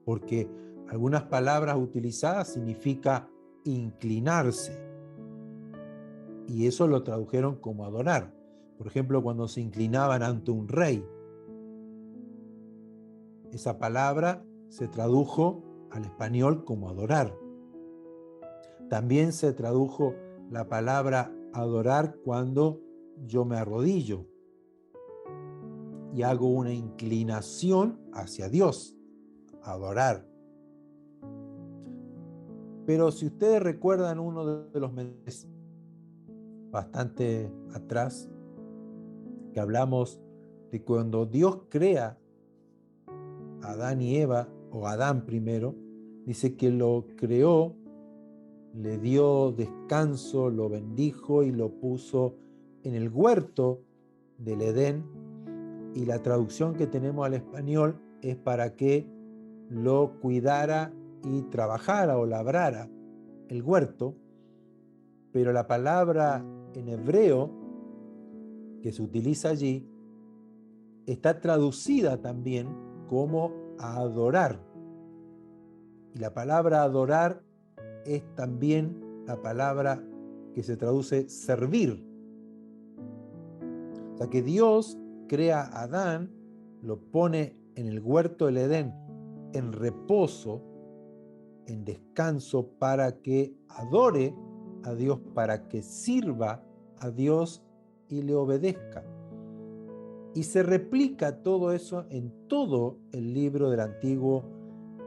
Porque algunas palabras utilizadas significa inclinarse. Y eso lo tradujeron como adorar. Por ejemplo, cuando se inclinaban ante un rey. Esa palabra se tradujo al español como adorar. También se tradujo la palabra adorar cuando yo me arrodillo y hago una inclinación hacia Dios, adorar. Pero si ustedes recuerdan uno de los meses bastante atrás, que hablamos de cuando Dios crea a Adán y Eva, o Adán primero, dice que lo creó, le dio descanso, lo bendijo y lo puso en el huerto del Edén, y la traducción que tenemos al español es para que lo cuidara y trabajara o labrara el huerto, pero la palabra en hebreo que se utiliza allí está traducida también como adorar. Y la palabra adorar es también la palabra que se traduce servir. sea que Dios crea a Adán, lo pone en el huerto del Edén en reposo, en descanso, para que adore a Dios, para que sirva a Dios y le obedezca. Y se replica todo eso en todo el libro del Antiguo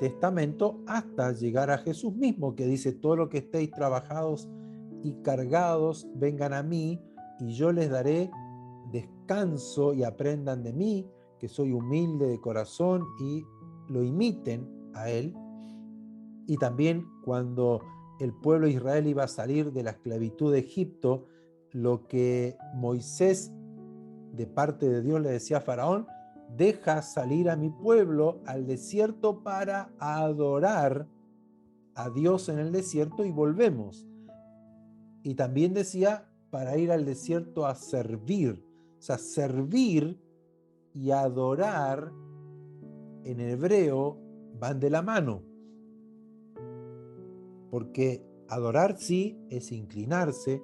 Testamento hasta llegar a Jesús mismo, que dice: todo lo que estéis trabajados y cargados, vengan a mí y yo les daré descanso, y aprendan de mí, que soy humilde de corazón, y lo imiten a él. Y también cuando el pueblo de Israel iba a salir de la esclavitud de Egipto, lo que Moisés de parte de Dios le decía a Faraón: deja salir a mi pueblo al desierto para adorar a Dios en el desierto y volvemos. Y también decía para ir al desierto a servir. O sea, servir y adorar en hebreo van de la mano. Porque adorar sí es inclinarse,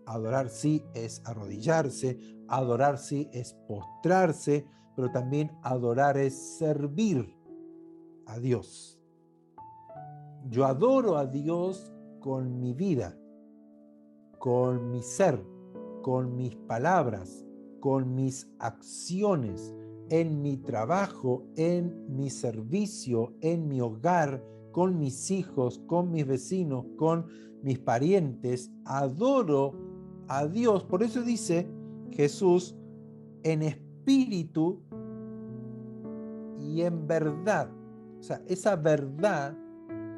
adorar sí es arrodillarse, adorar sí es postrarse, pero también adorar es servir a Dios. Yo adoro a Dios con mi vida, con mi ser, con mis palabras, con mis acciones, en mi trabajo, en mi servicio, en mi hogar, con mis hijos, con mis vecinos, con mis parientes. Adoro a Dios. Por eso dice Jesús: en espíritu y en verdad. O sea, esa verdad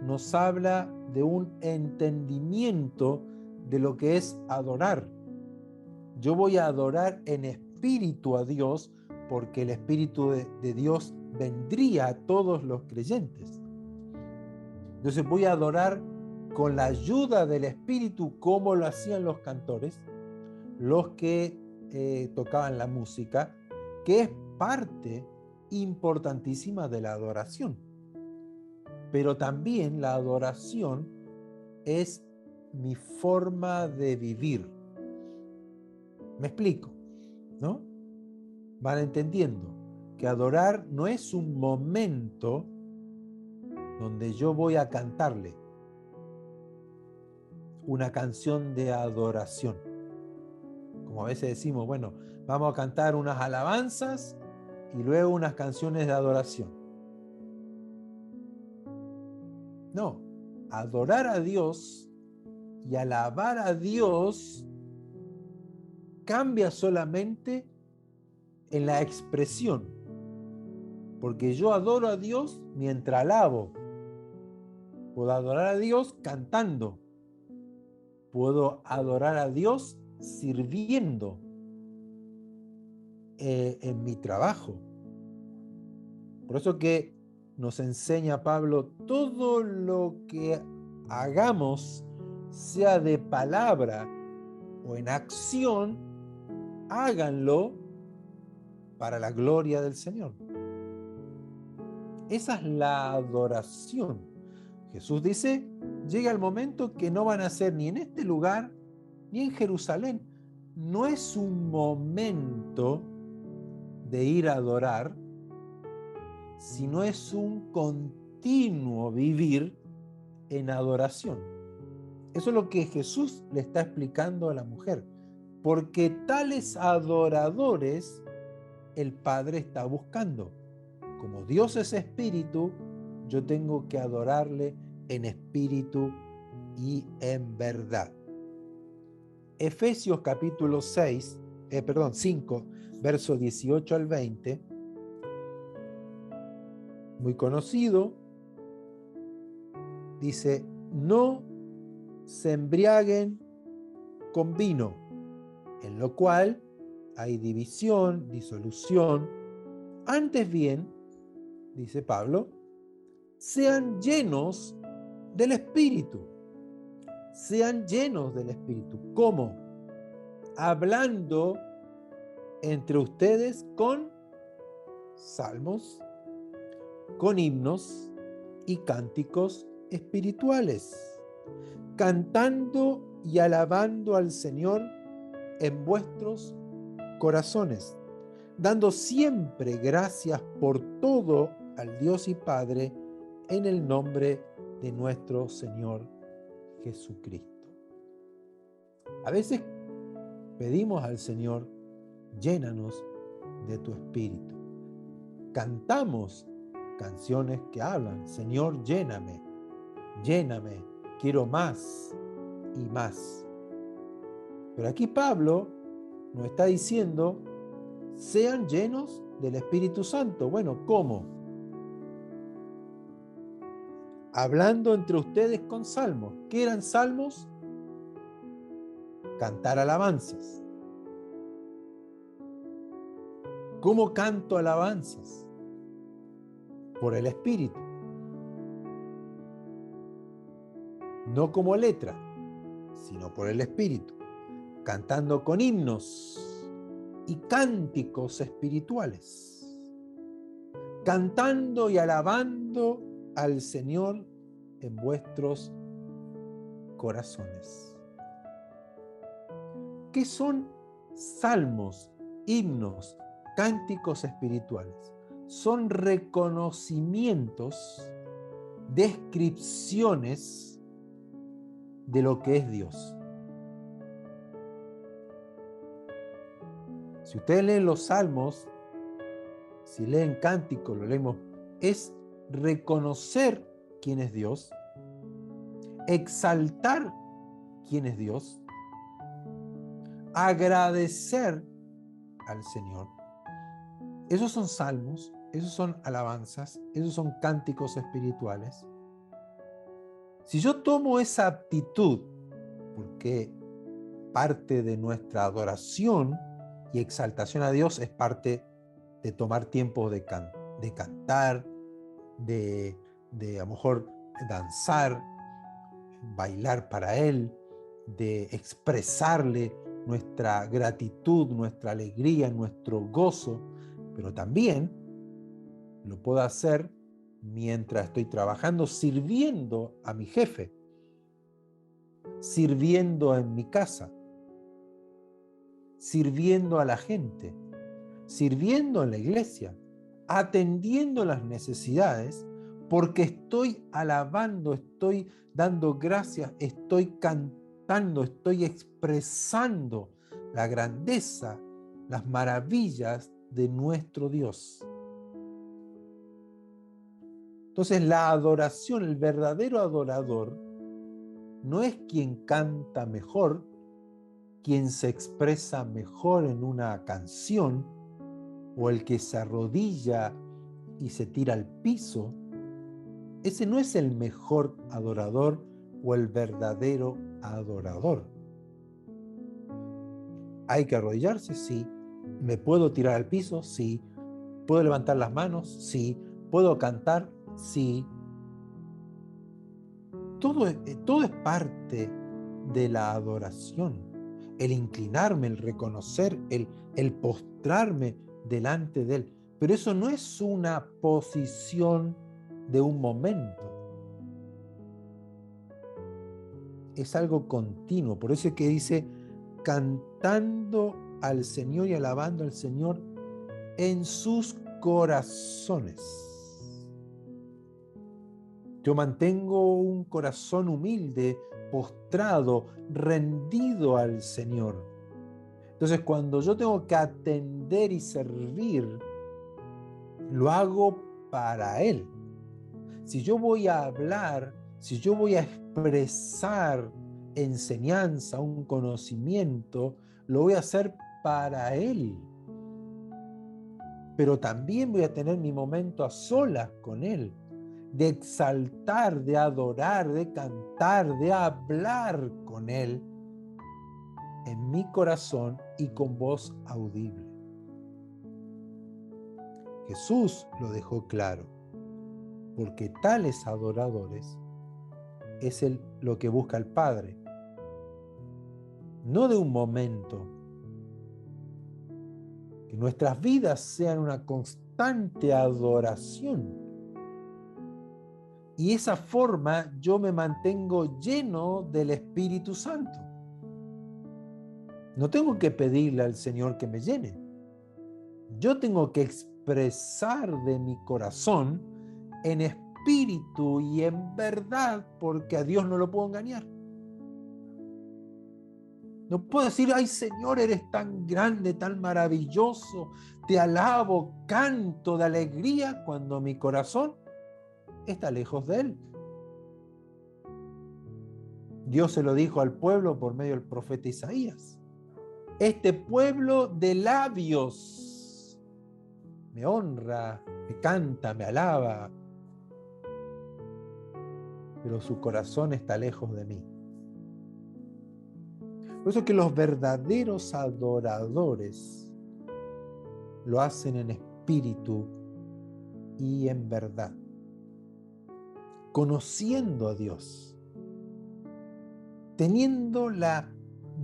nos habla de un entendimiento de lo que es adorar. Yo voy a adorar en espíritu a Dios, porque el Espíritu de Dios vendría a todos los creyentes. Entonces voy a adorar con la ayuda del Espíritu, como lo hacían los cantores, los que tocaban la música, que es parte importantísima de la adoración. Pero también la adoración es mi forma de vivir. Me explico, ¿no? Van entendiendo que adorar no es un momento donde yo voy a cantarle una canción de adoración. Como a veces decimos, bueno, vamos a cantar unas alabanzas y luego unas canciones de adoración. No, adorar a Dios y alabar a Dios cambia solamente en la expresión, porque yo adoro a Dios mientras alabo. Puedo adorar a Dios cantando, puedo adorar a Dios sirviendo en mi trabajo. Por eso que nos enseña Pablo: todo lo que hagamos, sea de palabra o en acción, háganlo para la gloria del Señor. Esa es la adoración. Jesús dice: llega el momento que no van a ser ni en este lugar ni en Jerusalén. No es un momento de ir a adorar, sino es un continuo vivir en adoración. Eso es lo que Jesús le está explicando a la mujer. Porque tales adoradores el Padre está buscando. Como Dios es espíritu, yo tengo que adorarle en espíritu y en verdad. Efesios capítulo 5, verso 18 al 20, muy conocido, dice: no se embriaguen con vino, en lo cual hay división, disolución. Antes bien, dice Pablo, sean llenos del Espíritu. Sean llenos del Espíritu. ¿Cómo? Hablando entre ustedes con salmos, con himnos y cánticos espirituales, cantando y alabando al Señor en vuestros corazones, dando siempre gracias por todo al Dios y Padre en el nombre de nuestro Señor Jesucristo. A veces pedimos al Señor, llénanos de tu Espíritu. Cantamos canciones que hablan, Señor, lléname, lléname, quiero más y más. Pero aquí Pablo nos está diciendo, sean llenos del Espíritu Santo. Bueno, ¿cómo? Hablando entre ustedes con salmos. ¿Qué eran salmos? Cantar alabanzas. ¿Cómo canto alabanzas? Por el Espíritu. No como letra, sino por el Espíritu. Cantando con himnos y cánticos espirituales. Cantando y alabando al Señor en vuestros corazones. ¿Qué son salmos, himnos, cánticos espirituales? Son reconocimientos, descripciones de lo que es Dios. Si ustedes leen los salmos, si leen cánticos, lo leemos, es reconocer quién es Dios, exaltar quién es Dios, agradecer al Señor. Esos son salmos, esos son alabanzas, esos son cánticos espirituales. Si yo tomo esa aptitud, porque parte de nuestra adoración y exaltación a Dios es parte de tomar tiempo de cantar, de a lo mejor danzar, bailar para Él, de expresarle nuestra gratitud, nuestra alegría, nuestro gozo, pero también lo puedo hacer mientras estoy trabajando, sirviendo a mi jefe, sirviendo en mi casa, sirviendo a la gente, sirviendo en la iglesia, atendiendo las necesidades, porque estoy alabando, estoy dando gracias, estoy cantando, estoy expresando la grandeza, las maravillas de nuestro Dios. Entonces la adoración, el verdadero adorador, no es quien canta mejor, quien se expresa mejor en una canción, o el que se arrodilla y se tira al piso. Ese no es el mejor adorador o el verdadero adorador. ¿Hay que arrodillarse? Sí. ¿Me puedo tirar al piso? Sí. ¿Puedo levantar las manos? Sí. ¿Puedo cantar? Sí. Todo es parte de la adoración. El inclinarme, el reconocer, el postrarme delante de Él. Pero eso no es una posición de un momento. Es algo continuo. Por eso es que dice, cantando al Señor y alabando al Señor en sus corazones. Yo mantengo un corazón humilde, postrado, rendido al Señor. Entonces, cuando yo tengo que atender y servir, lo hago para Él. Si yo voy a hablar, si yo voy a expresar enseñanza, un conocimiento, lo voy a hacer para Él. Pero también voy a tener mi momento a solas con Él, de exaltar, de adorar, de cantar, de hablar con Él en mi corazón y con voz audible. Jesús lo dejó claro, porque tales adoradores es lo que busca el Padre, no de un momento. Que nuestras vidas sean una constante adoración. Y esa forma yo me mantengo lleno del Espíritu Santo. No tengo que pedirle al Señor que me llene. Yo tengo que expresar de mi corazón en espíritu y en verdad, porque a Dios no lo puedo engañar. No puedo decir, ay Señor, eres tan grande, tan maravilloso, te alabo, canto de alegría, cuando mi corazón está lejos de Él. Dios se lo dijo al pueblo por medio del profeta Isaías. Este pueblo de labios me honra, me canta, me alaba, pero su corazón está lejos de mí. Por eso que los verdaderos adoradores lo hacen en espíritu y en verdad, conociendo a Dios, teniendo la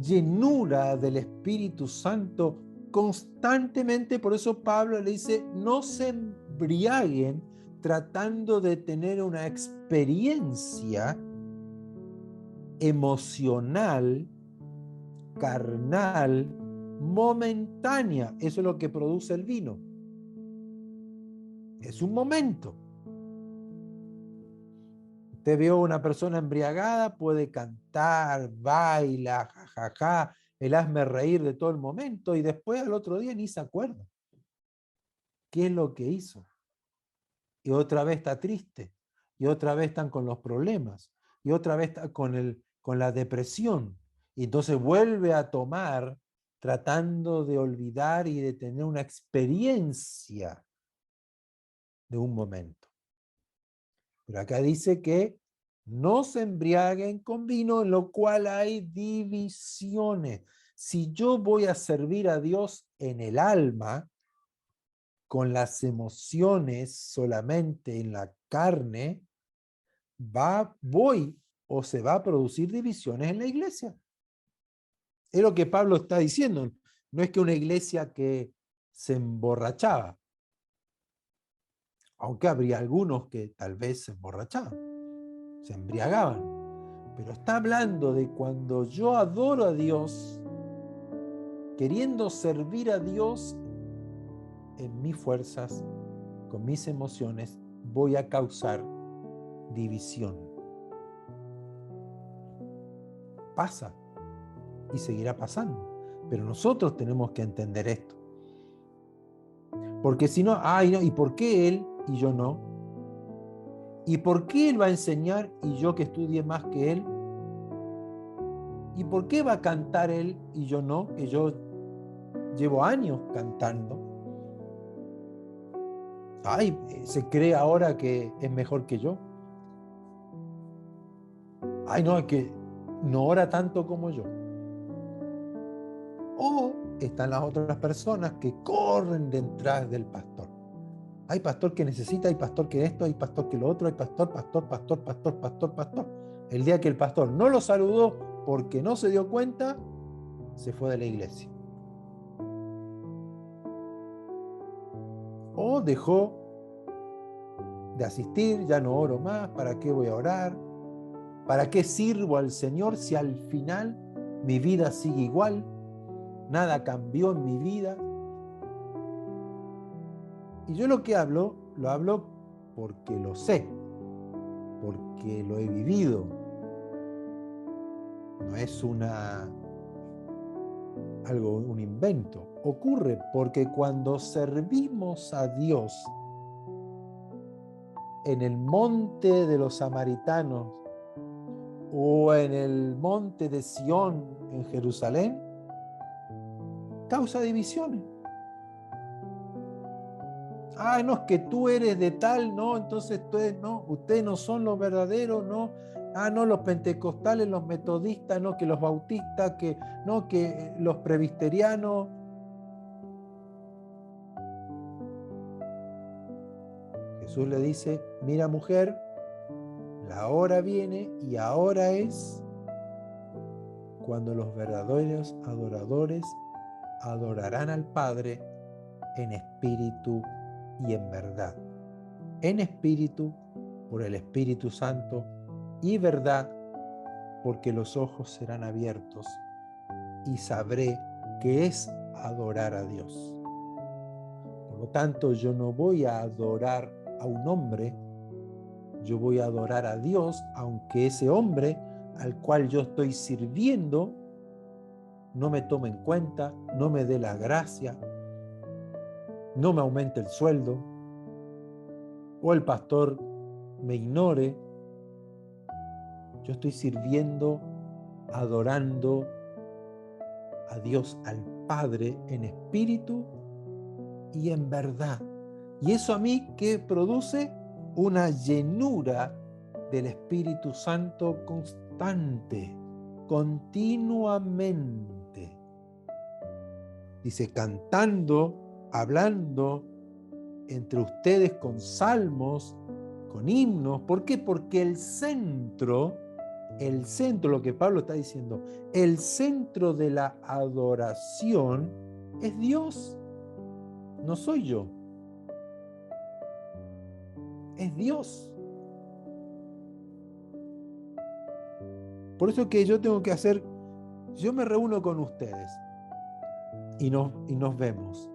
llenura del Espíritu Santo constantemente. Por eso Pablo le dice, no se embriaguen tratando de tener una experiencia emocional, carnal, momentánea. Eso es lo que produce el vino. Es un momento. Usted vio a una persona embriagada, puede cantar, baila, jajaja, el hazme reír de todo el momento, y después al otro día ni se acuerda qué es lo que hizo. Y otra vez está triste, y otra vez están con los problemas, y otra vez está con la depresión, y entonces vuelve a tomar tratando de olvidar y de tener una experiencia de un momento. Pero acá dice que no se embriaguen con vino, en lo cual hay divisiones. Si yo voy a servir a Dios en el alma, con las emociones solamente en la carne, voy o se va a producir divisiones en la iglesia. Es lo que Pablo está diciendo. No es que una iglesia que se emborrachaba, aunque habría algunos que tal vez se emborrachaban, se embriagaban, pero está hablando de cuando yo adoro a Dios, queriendo servir a Dios en mis fuerzas, con mis emociones, voy a causar división. Pasa y seguirá pasando, pero nosotros tenemos que entender esto. Porque si no, ay no, ¿y por qué él y yo no? ¿Y por qué él va a enseñar y yo que estudie más que él? ¿Y por qué va a cantar él y yo no? Que yo llevo años cantando. Ay, se cree ahora que es mejor que yo. Ay, no, es que no ora tanto como yo. O están las otras personas que corren detrás del pastor. Hay pastor que necesita, hay pastor que esto, hay pastor que lo otro, hay pastor. El día que el pastor no lo saludó porque no se dio cuenta, se fue de la iglesia. O dejó de asistir, ya no oro más, ¿para qué voy a orar? ¿Para qué sirvo al Señor si al final mi vida sigue igual? Nada cambió en mi vida. Y yo lo que hablo, lo hablo porque lo sé, porque lo he vivido. No es un invento. Ocurre porque cuando servimos a Dios en el monte de los samaritanos o en el monte de Sión en Jerusalén, causa divisiones. Ah, no, es que tú eres de tal, no, entonces ustedes no son los verdaderos, no. Ah, no, los pentecostales, los metodistas, no, que los bautistas, que los presbiterianos. Jesús le dice, mira mujer, la hora viene y ahora es cuando los verdaderos adoradores adorarán al Padre en espíritu y en verdad. En espíritu, por el Espíritu Santo, y verdad, porque los ojos serán abiertos y sabré qué es adorar a Dios. Por lo tanto, yo no voy a adorar a un hombre, yo voy a adorar a Dios, aunque ese hombre al cual yo estoy sirviendo no me tome en cuenta, no me dé la gracia, no me aumente el sueldo, o el pastor me ignore. Yo estoy sirviendo, adorando a Dios, al Padre, en espíritu y en verdad. Y eso a mí que produce una llenura del Espíritu Santo constante, continuamente. Dice, cantando, hablando entre ustedes con salmos, con himnos. ¿Por qué? Porque el centro, lo que Pablo está diciendo, el centro de la adoración es Dios, no soy yo. Es Dios. Por eso que yo tengo que hacer, yo me reúno con ustedes y nos vemos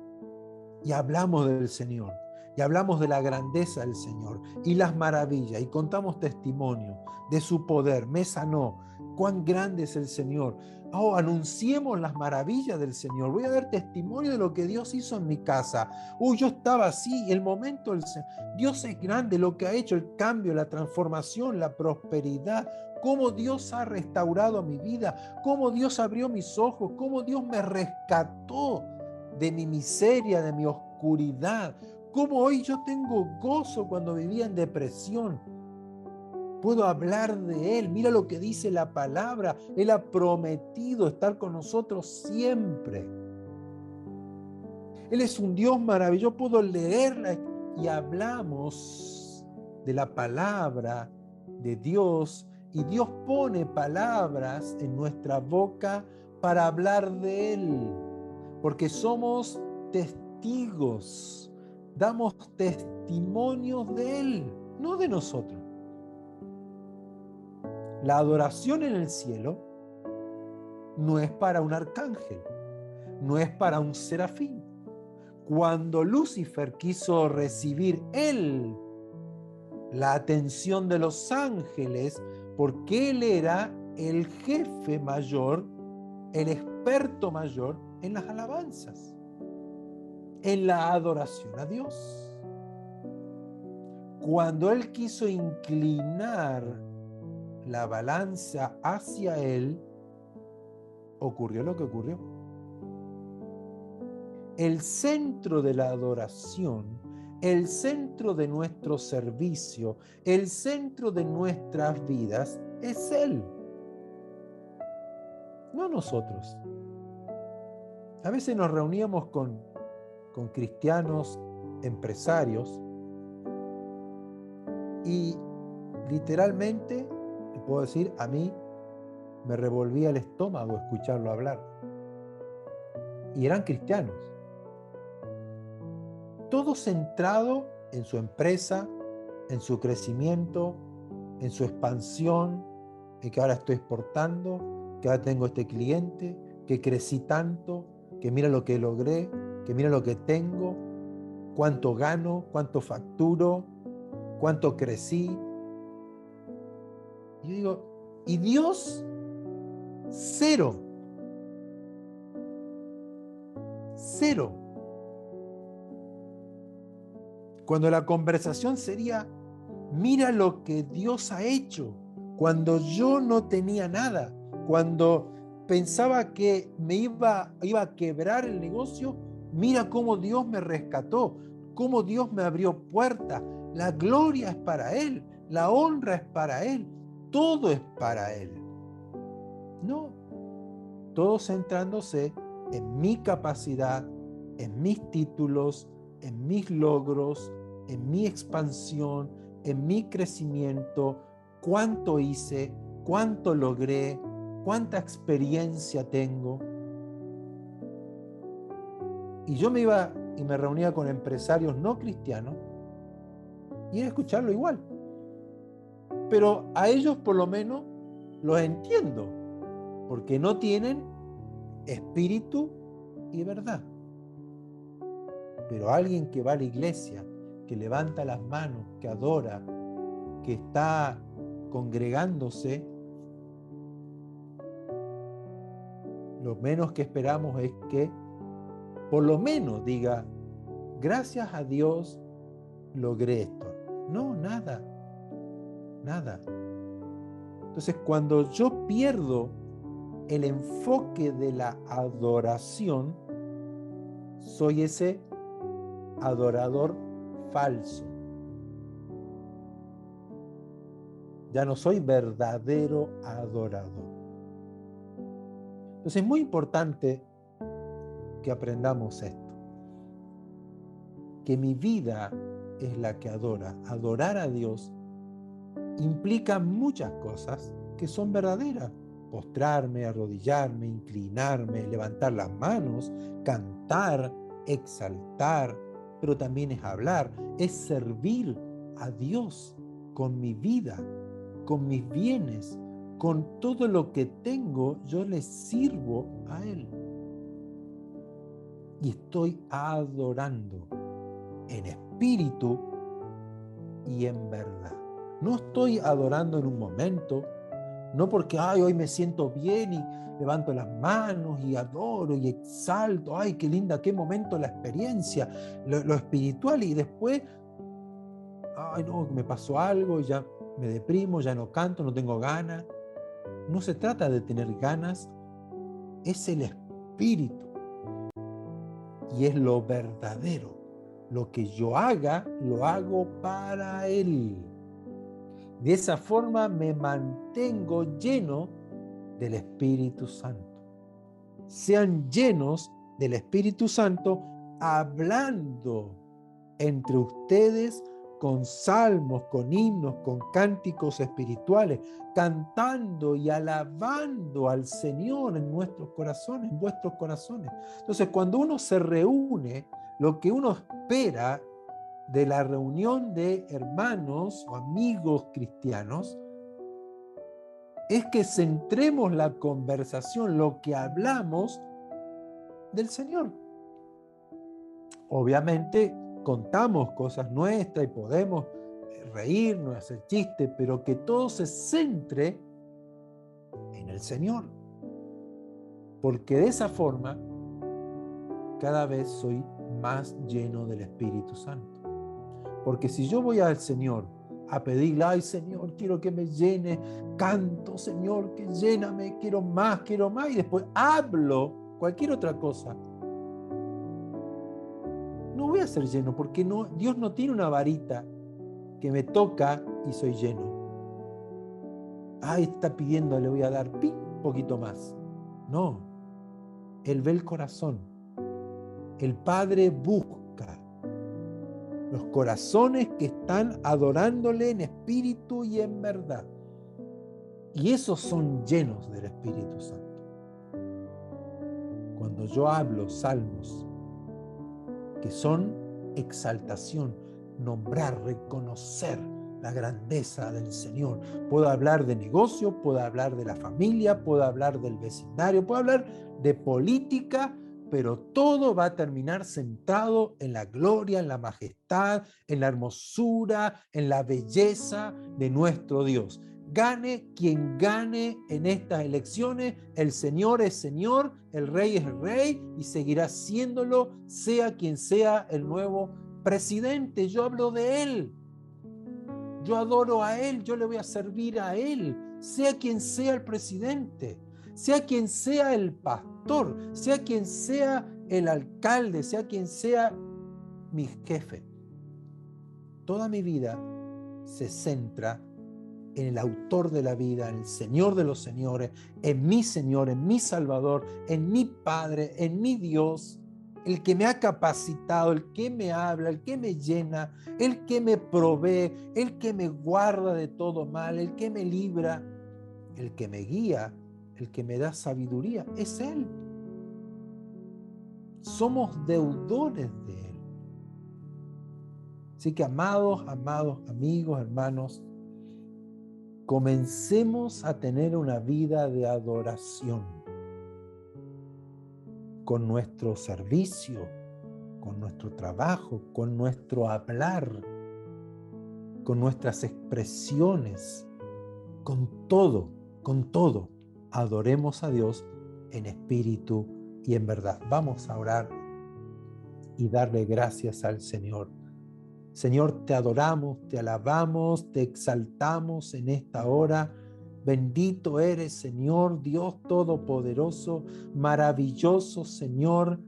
y hablamos del Señor y hablamos de la grandeza del Señor y las maravillas y contamos testimonio de su poder. Me sanó, cuán grande es el Señor. Oh, anunciemos las maravillas del Señor. Voy a dar testimonio de lo que Dios hizo en mi casa. Yo estaba así, el momento del Señor. Dios es grande, lo que ha hecho, el cambio, la transformación, la prosperidad, cómo Dios ha restaurado mi vida, cómo Dios abrió mis ojos, cómo Dios me rescató de mi miseria, de mi oscuridad, cómo hoy yo tengo gozo cuando vivía en depresión. Puedo hablar de Él. Mira lo que dice la palabra. Él ha prometido estar con nosotros siempre. Él es un Dios maravilloso. Puedo leerla y hablamos de la palabra de Dios y Dios pone palabras en nuestra boca para hablar de Él, porque somos testigos, damos testimonios de Él, no de nosotros. La adoración en el cielo no es para un arcángel, no es para un serafín. Cuando Lucifer quiso recibir él la atención de los ángeles, porque él era el jefe mayor, el experto mayor en las alabanzas, en la adoración a Dios. Cuando él quiso inclinar la balanza hacia él, ocurrió lo que ocurrió. El centro de la adoración, el centro de nuestro servicio, el centro de nuestras vidas es Él, no nosotros. A veces nos reuníamos con cristianos, empresarios, y literalmente, te puedo decir, a mí me revolvía el estómago escucharlo hablar. Y eran cristianos. Todo centrado en su empresa, en su crecimiento, en su expansión, en que ahora estoy exportando, que ahora tengo este cliente, que crecí tanto, que mira lo que logré, que mira lo que tengo, cuánto gano, cuánto facturo, cuánto crecí. Y yo digo, ¿y Dios? Cero. Cero. Cuando la conversación sería, mira lo que Dios ha hecho, cuando yo no tenía nada, cuando pensaba que me iba a quebrar el negocio, mira cómo Dios me rescató, cómo Dios me abrió puertas. La gloria es para Él, la honra es para Él, todo es para Él. No, todo centrándose en mi capacidad, en mis títulos, en mis logros, en mi expansión, en mi crecimiento, cuánto hice, cuánto logré, cuánta experiencia tengo. Y yo me iba y me reunía con empresarios no cristianos y era escucharlo igual. Pero a ellos por lo menos los entiendo, porque no tienen espíritu y verdad. Pero alguien que va a la iglesia, que levanta las manos, que adora, que está congregándose, lo menos que esperamos es que por lo menos diga, gracias a Dios logré esto. No, nada. Entonces, cuando yo pierdo el enfoque de la adoración, soy ese adorador falso. Ya no soy verdadero adorador. Entonces es muy importante que aprendamos esto. Que mi vida es la que adora. Adorar a Dios implica muchas cosas que son verdaderas. Postrarme, arrodillarme, inclinarme, levantar las manos, cantar, exaltar, pero también es hablar, es servir a Dios con mi vida, con mis bienes, con todo lo que tengo, yo le sirvo a Él. Y estoy adorando en espíritu y en verdad. No estoy adorando en un momento, no porque hoy me siento bien y levanto las manos y adoro y exalto, ay, qué linda, qué momento la experiencia, lo espiritual, y después, ay, no, me pasó algo y ya me deprimo, ya no canto, no tengo ganas. No se trata de tener ganas, es el espíritu y es lo verdadero. Lo que yo haga, lo hago para Él. De esa forma me mantengo lleno del Espíritu Santo. Sean llenos del Espíritu Santo, hablando entre ustedes con salmos, con himnos, con cánticos espirituales, cantando y alabando al Señor en nuestros corazones, en vuestros corazones. Entonces, cuando uno se reúne, lo que uno espera de la reunión de hermanos o amigos cristianos es que centremos la conversación, lo que hablamos del Señor. Obviamente contamos cosas nuestras y podemos reírnos, hacer chistes, pero que todo se centre en el Señor. Porque de esa forma cada vez soy más lleno del Espíritu Santo. Porque si yo voy al Señor a pedirle, ay Señor, quiero que me llene, canto, Señor, que lléname, quiero más, y después hablo cualquier otra cosa, no voy a ser lleno, porque Dios no tiene una varita que me toca y soy lleno. Ay, está pidiendo, le voy a dar un poquito más. No, Él ve el corazón. El Padre busca los corazones que están adorándole en espíritu y en verdad. Y esos son llenos del Espíritu Santo. Cuando yo hablo salmos que son exaltación, nombrar, reconocer la grandeza del Señor. Puedo hablar de negocio, puedo hablar de la familia, puedo hablar del vecindario, puedo hablar de política, pero todo va a terminar sentado en la gloria, en la majestad, en la hermosura, en la belleza de nuestro Dios. Gane quien gane en estas elecciones, el Señor es Señor, el Rey es Rey y seguirá siéndolo, sea quien sea el nuevo presidente. Yo hablo de Él, yo adoro a Él, yo le voy a servir a Él, sea quien sea el presidente, sea quien sea el pastor, sea quien sea el alcalde, sea quien sea mi jefe. Toda mi vida se centra en el autor de la vida, en el Señor de los señores, en mi Señor, en mi Salvador, en mi Padre, en mi Dios, el que me ha capacitado, el que me habla, el que me llena, el que me provee, el que me guarda de todo mal, el que me libra, el que me guía, el que me da sabiduría, es Él. Somos deudores de Él. Así que amados amigos, hermanos, comencemos a tener una vida de adoración. con nuestro servicio, con nuestro trabajo, con nuestro hablar, con nuestras expresiones, con todo, con todo. Adoremos a Dios en espíritu y en verdad. Vamos a orar y darle gracias al Señor. Señor, te adoramos, te alabamos, te exaltamos en esta hora. Bendito eres, Señor, Dios Todopoderoso, maravilloso, Señor.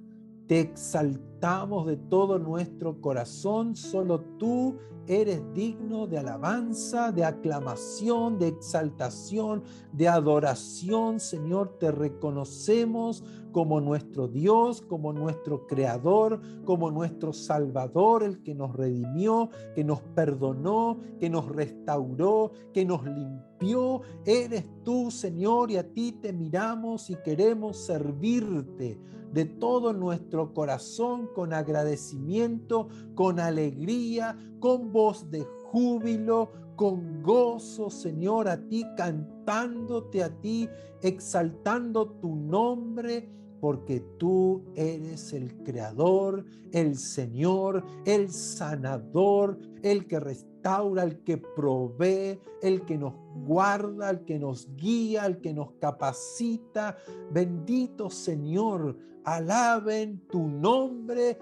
Te exaltamos de todo nuestro corazón. Solo tú eres digno de alabanza, de aclamación, de exaltación, de adoración. Señor, te reconocemos como nuestro Dios, como nuestro Creador, como nuestro Salvador, el que nos redimió, que nos perdonó, que nos restauró, que nos limpió. Eres tú, Señor, y a ti te miramos y queremos servirte de todo nuestro corazón, con agradecimiento, con alegría, con voz de júbilo, con gozo, Señor, a ti, cantándote a ti, exaltando tu nombre, porque tú eres el Creador, el Señor, el sanador, el que restaura, el que provee, el que nos guarda, el que nos guía, el que nos capacita. Bendito Señor, alaben tu nombre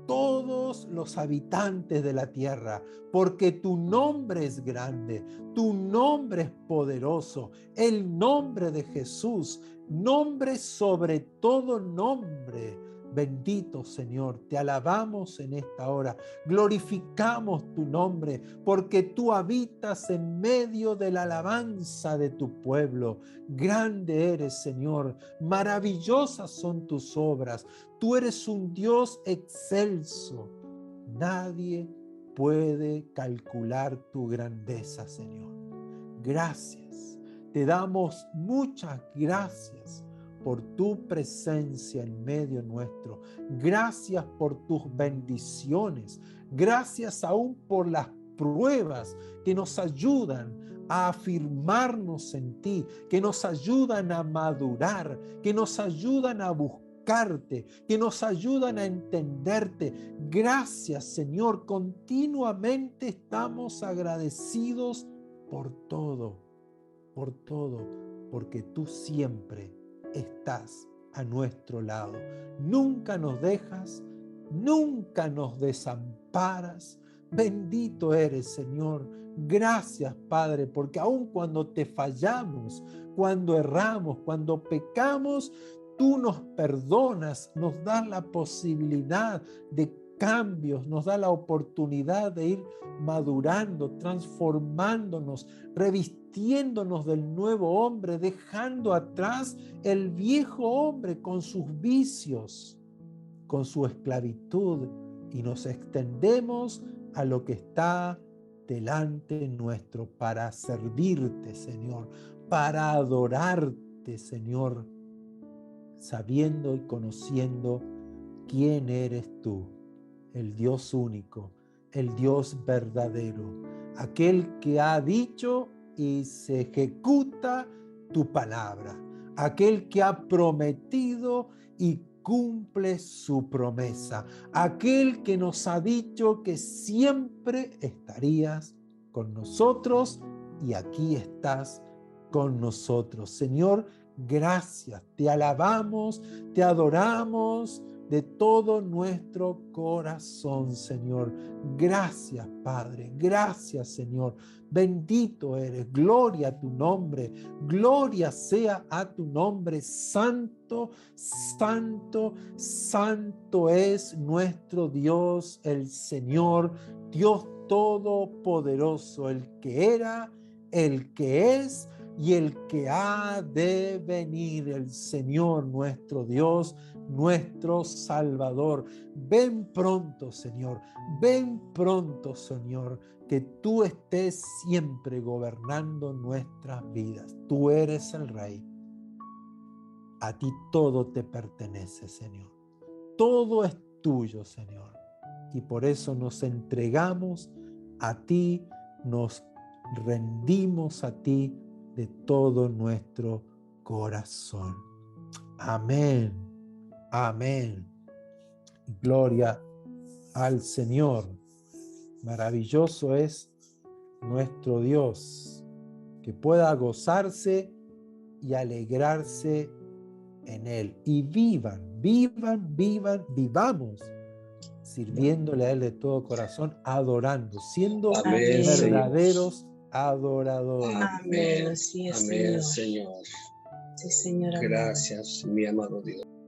todos los habitantes de la tierra, porque tu nombre es grande, tu nombre es poderoso, el nombre de Jesús, nombre sobre todo nombre. Bendito Señor, te alabamos en esta hora, glorificamos tu nombre, porque tú habitas en medio de la alabanza de tu pueblo. Grande eres, Señor, maravillosas son tus obras. Tú eres un Dios excelso. Nadie puede calcular tu grandeza, Señor. Gracias. Te damos muchas gracias por tu presencia en medio nuestro. Gracias por tus bendiciones. Gracias aún por las pruebas que nos ayudan a afirmarnos en ti, que nos ayudan a madurar, que nos ayudan a buscarte, que nos ayudan a entenderte. Gracias, Señor. Continuamente estamos agradecidos por todo, porque tú siempre estás a nuestro lado. Nunca nos dejas, nunca nos desamparas. Bendito eres, Señor. Gracias, Padre, porque aun cuando te fallamos, cuando erramos, cuando pecamos, tú nos perdonas, nos das la posibilidad de cambios, nos da la oportunidad de ir madurando, transformándonos, revistiéndonos del nuevo hombre, dejando atrás el viejo hombre con sus vicios, con su esclavitud, y nos extendemos a lo que está delante nuestro para servirte, Señor, para adorarte, Señor, sabiendo y conociendo quién eres tú, el Dios único, el Dios verdadero, aquel que ha dicho y se ejecuta tu palabra, aquel que ha prometido y cumple su promesa, aquel que nos ha dicho que siempre estarías con nosotros, y aquí estás con nosotros. Señor, gracias, te alabamos, te adoramos de todo nuestro corazón, Señor. Gracias, Padre. Gracias, Señor. Bendito eres. Gloria a tu nombre. Gloria sea a tu nombre. Santo, santo, santo es nuestro Dios, el Señor, Dios Todopoderoso, el que era, el que es y el que ha de venir, el Señor nuestro Dios, nuestro Salvador. Ven pronto, Señor, ven pronto, Señor, que tú estés siempre gobernando nuestras vidas. Tú eres el Rey. A ti todo te pertenece, Señor. Todo es tuyo, Señor. Y por eso nos entregamos a ti, nos rendimos a ti de todo nuestro corazón. Amén. Amén. Gloria al Señor. Maravilloso es nuestro Dios, que pueda gozarse y alegrarse en Él. Y vivamos sirviéndole a Él de todo corazón, adorando, siendo verdaderos adoradores. Amén. Así es, Amén, Señor. Señor. Sí, Señor. Gracias, mi amado Dios.